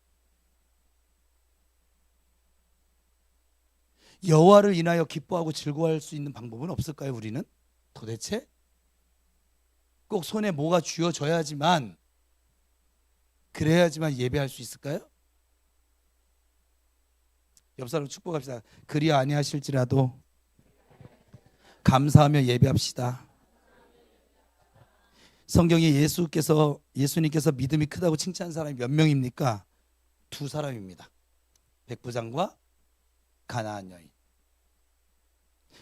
여호와를 인하여 기뻐하고 즐거워할 수 있는 방법은 없을까요? 우리는 도대체 꼭 손에 뭐가 쥐어져야지만, 그래야지만 예배할 수 있을까요? 옆 사람 축복합시다. 그리 아니하실지라도 감사하며 예배합시다. 성경에 예수님께서 믿음이 크다고 칭찬한 사람이 몇 명입니까? 2사람입니다. 백부장과 가나안 여인.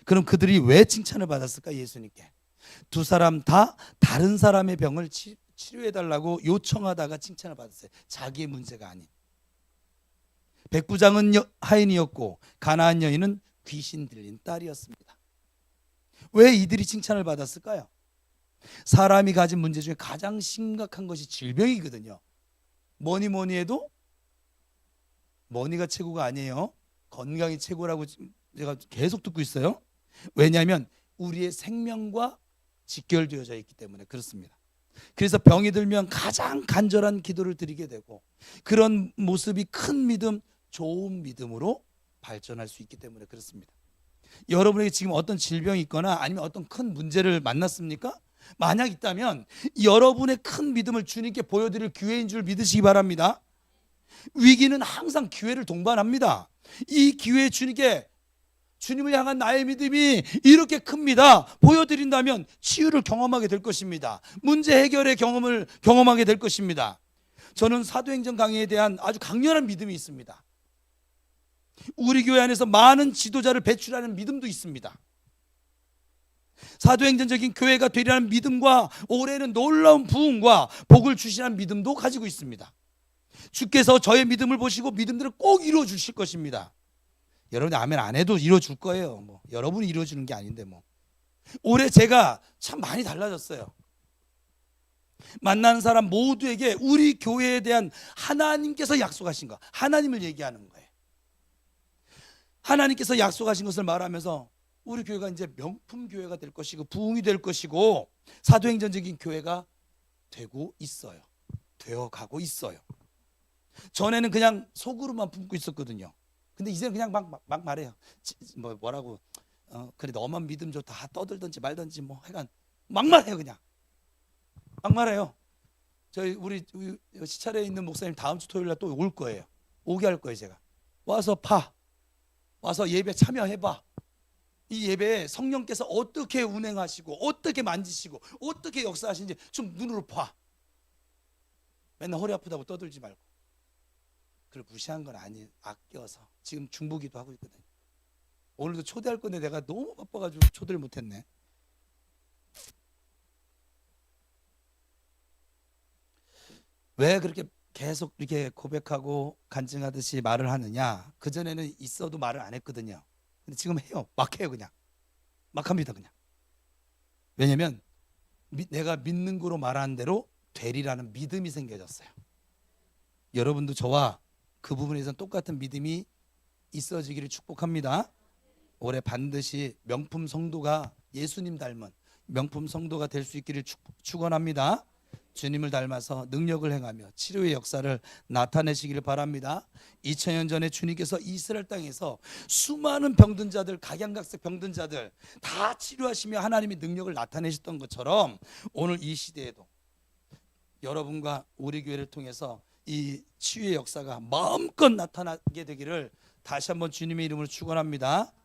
그럼 그들이 왜 칭찬을 받았을까? 예수님께 2사람 다 다른 사람의 병을 치료해달라고 요청하다가 칭찬을 받았어요. 자기의 문제가 아닌. 백부장은 하인이었고 가나안 여인은 귀신 들린 딸이었습니다. 왜 이들이 칭찬을 받았을까요? 사람이 가진 문제 중에 가장 심각한 것이 질병이거든요. 뭐니 해도 머니가 최고가 아니에요. 건강이 최고라고 제가 계속 듣고 있어요. 왜냐하면 우리의 생명과 직결되어져 있기 때문에 그렇습니다. 그래서 병이 들면 가장 간절한 기도를 드리게 되고, 그런 모습이 큰 믿음, 좋은 믿음으로 발전할 수 있기 때문에 그렇습니다. 여러분에게 지금 어떤 질병이 있거나 아니면 어떤 큰 문제를 만났습니까? 만약 있다면 여러분의 큰 믿음을 주님께 보여드릴 기회인 줄 믿으시기 바랍니다. 위기는 항상 기회를 동반합니다. 이 기회에 주님을 향한 나의 믿음이 이렇게 큽니다 보여드린다면 치유를 경험하게 될 것입니다. 문제 해결의 경험을 경험하게 될 것입니다. 저는 사도행전 강해에 대한 아주 강렬한 믿음이 있습니다. 우리 교회 안에서 많은 지도자를 배출하는 믿음도 있습니다. 사도행전적인 교회가 되리라는 믿음과 올해는 놀라운 부흥과 복을 주시라는 믿음도 가지고 있습니다. 주께서 저의 믿음을 보시고 믿음들을 꼭 이루어 주실 것입니다. 여러분이 아멘 안 해도 이루어 줄 거예요. 여러분이 이루어 주는 게 아닌데 올해 제가 참 많이 달라졌어요. 만나는 사람 모두에게 우리 교회에 대한 하나님께서 약속하신 거, 하나님을 얘기하는 거예요. 하나님께서 약속하신 것을 말하면서 우리 교회가 이제 명품 교회가 될 것이고 부흥이 될 것이고 사도행전적인 교회가 되고 있어요. 되어가고 있어요. 전에는 그냥 속으로만 품고 있었거든요. 근데 이제는 그냥 막 말해요. 뭐라고 그래 너만 믿음 좋다 떠들든지 말든지 하여간 막 말해요. 그냥 막 말해요. 우리 시찰에 있는 목사님 다음 주 토요일 날 또 올 거예요. 오게 할 거예요. 제가 와서 예배 참여해봐. 이 예배에 성령께서 어떻게 운행하시고 어떻게 만지시고 어떻게 역사하시는지 좀 눈으로 봐. 맨날 허리 아프다고 떠들지 말고. 그걸 무시한 건 아니에요. 아껴서 지금 중보기도 하고 있거든요. 오늘도 초대할 건데 내가 너무 바빠가지고 초대를 못했네. 왜 그렇게 계속 이렇게 고백하고 간증하듯이 말을 하느냐? 그전에는 있어도 말을 안 했거든요. 근데 지금 해요. 막 해요. 그냥 막 합니다. 그냥. 왜냐면 내가 믿는 거로 말하는 대로 되리라는 믿음이 생겨졌어요. 여러분도 저와 그 부분에서 똑같은 믿음이 있어지기를 축복합니다. 올해 반드시 명품 성도가 예수님 닮은 명품 성도가 될 수 있기를 축원합니다. 주님을 닮아서 능력을 행하며 치료의 역사를 나타내시기를 바랍니다. 2000년 전에 주님께서 이스라엘 땅에서 수많은 병든 자들, 각양각색 병든 자들 다 치료하시며 하나님의 능력을 나타내셨던 것처럼 오늘 이 시대에도 여러분과 우리 교회를 통해서 이 치유의 역사가 마음껏 나타나게 되기를 다시 한번 주님의 이름으로 축원합니다.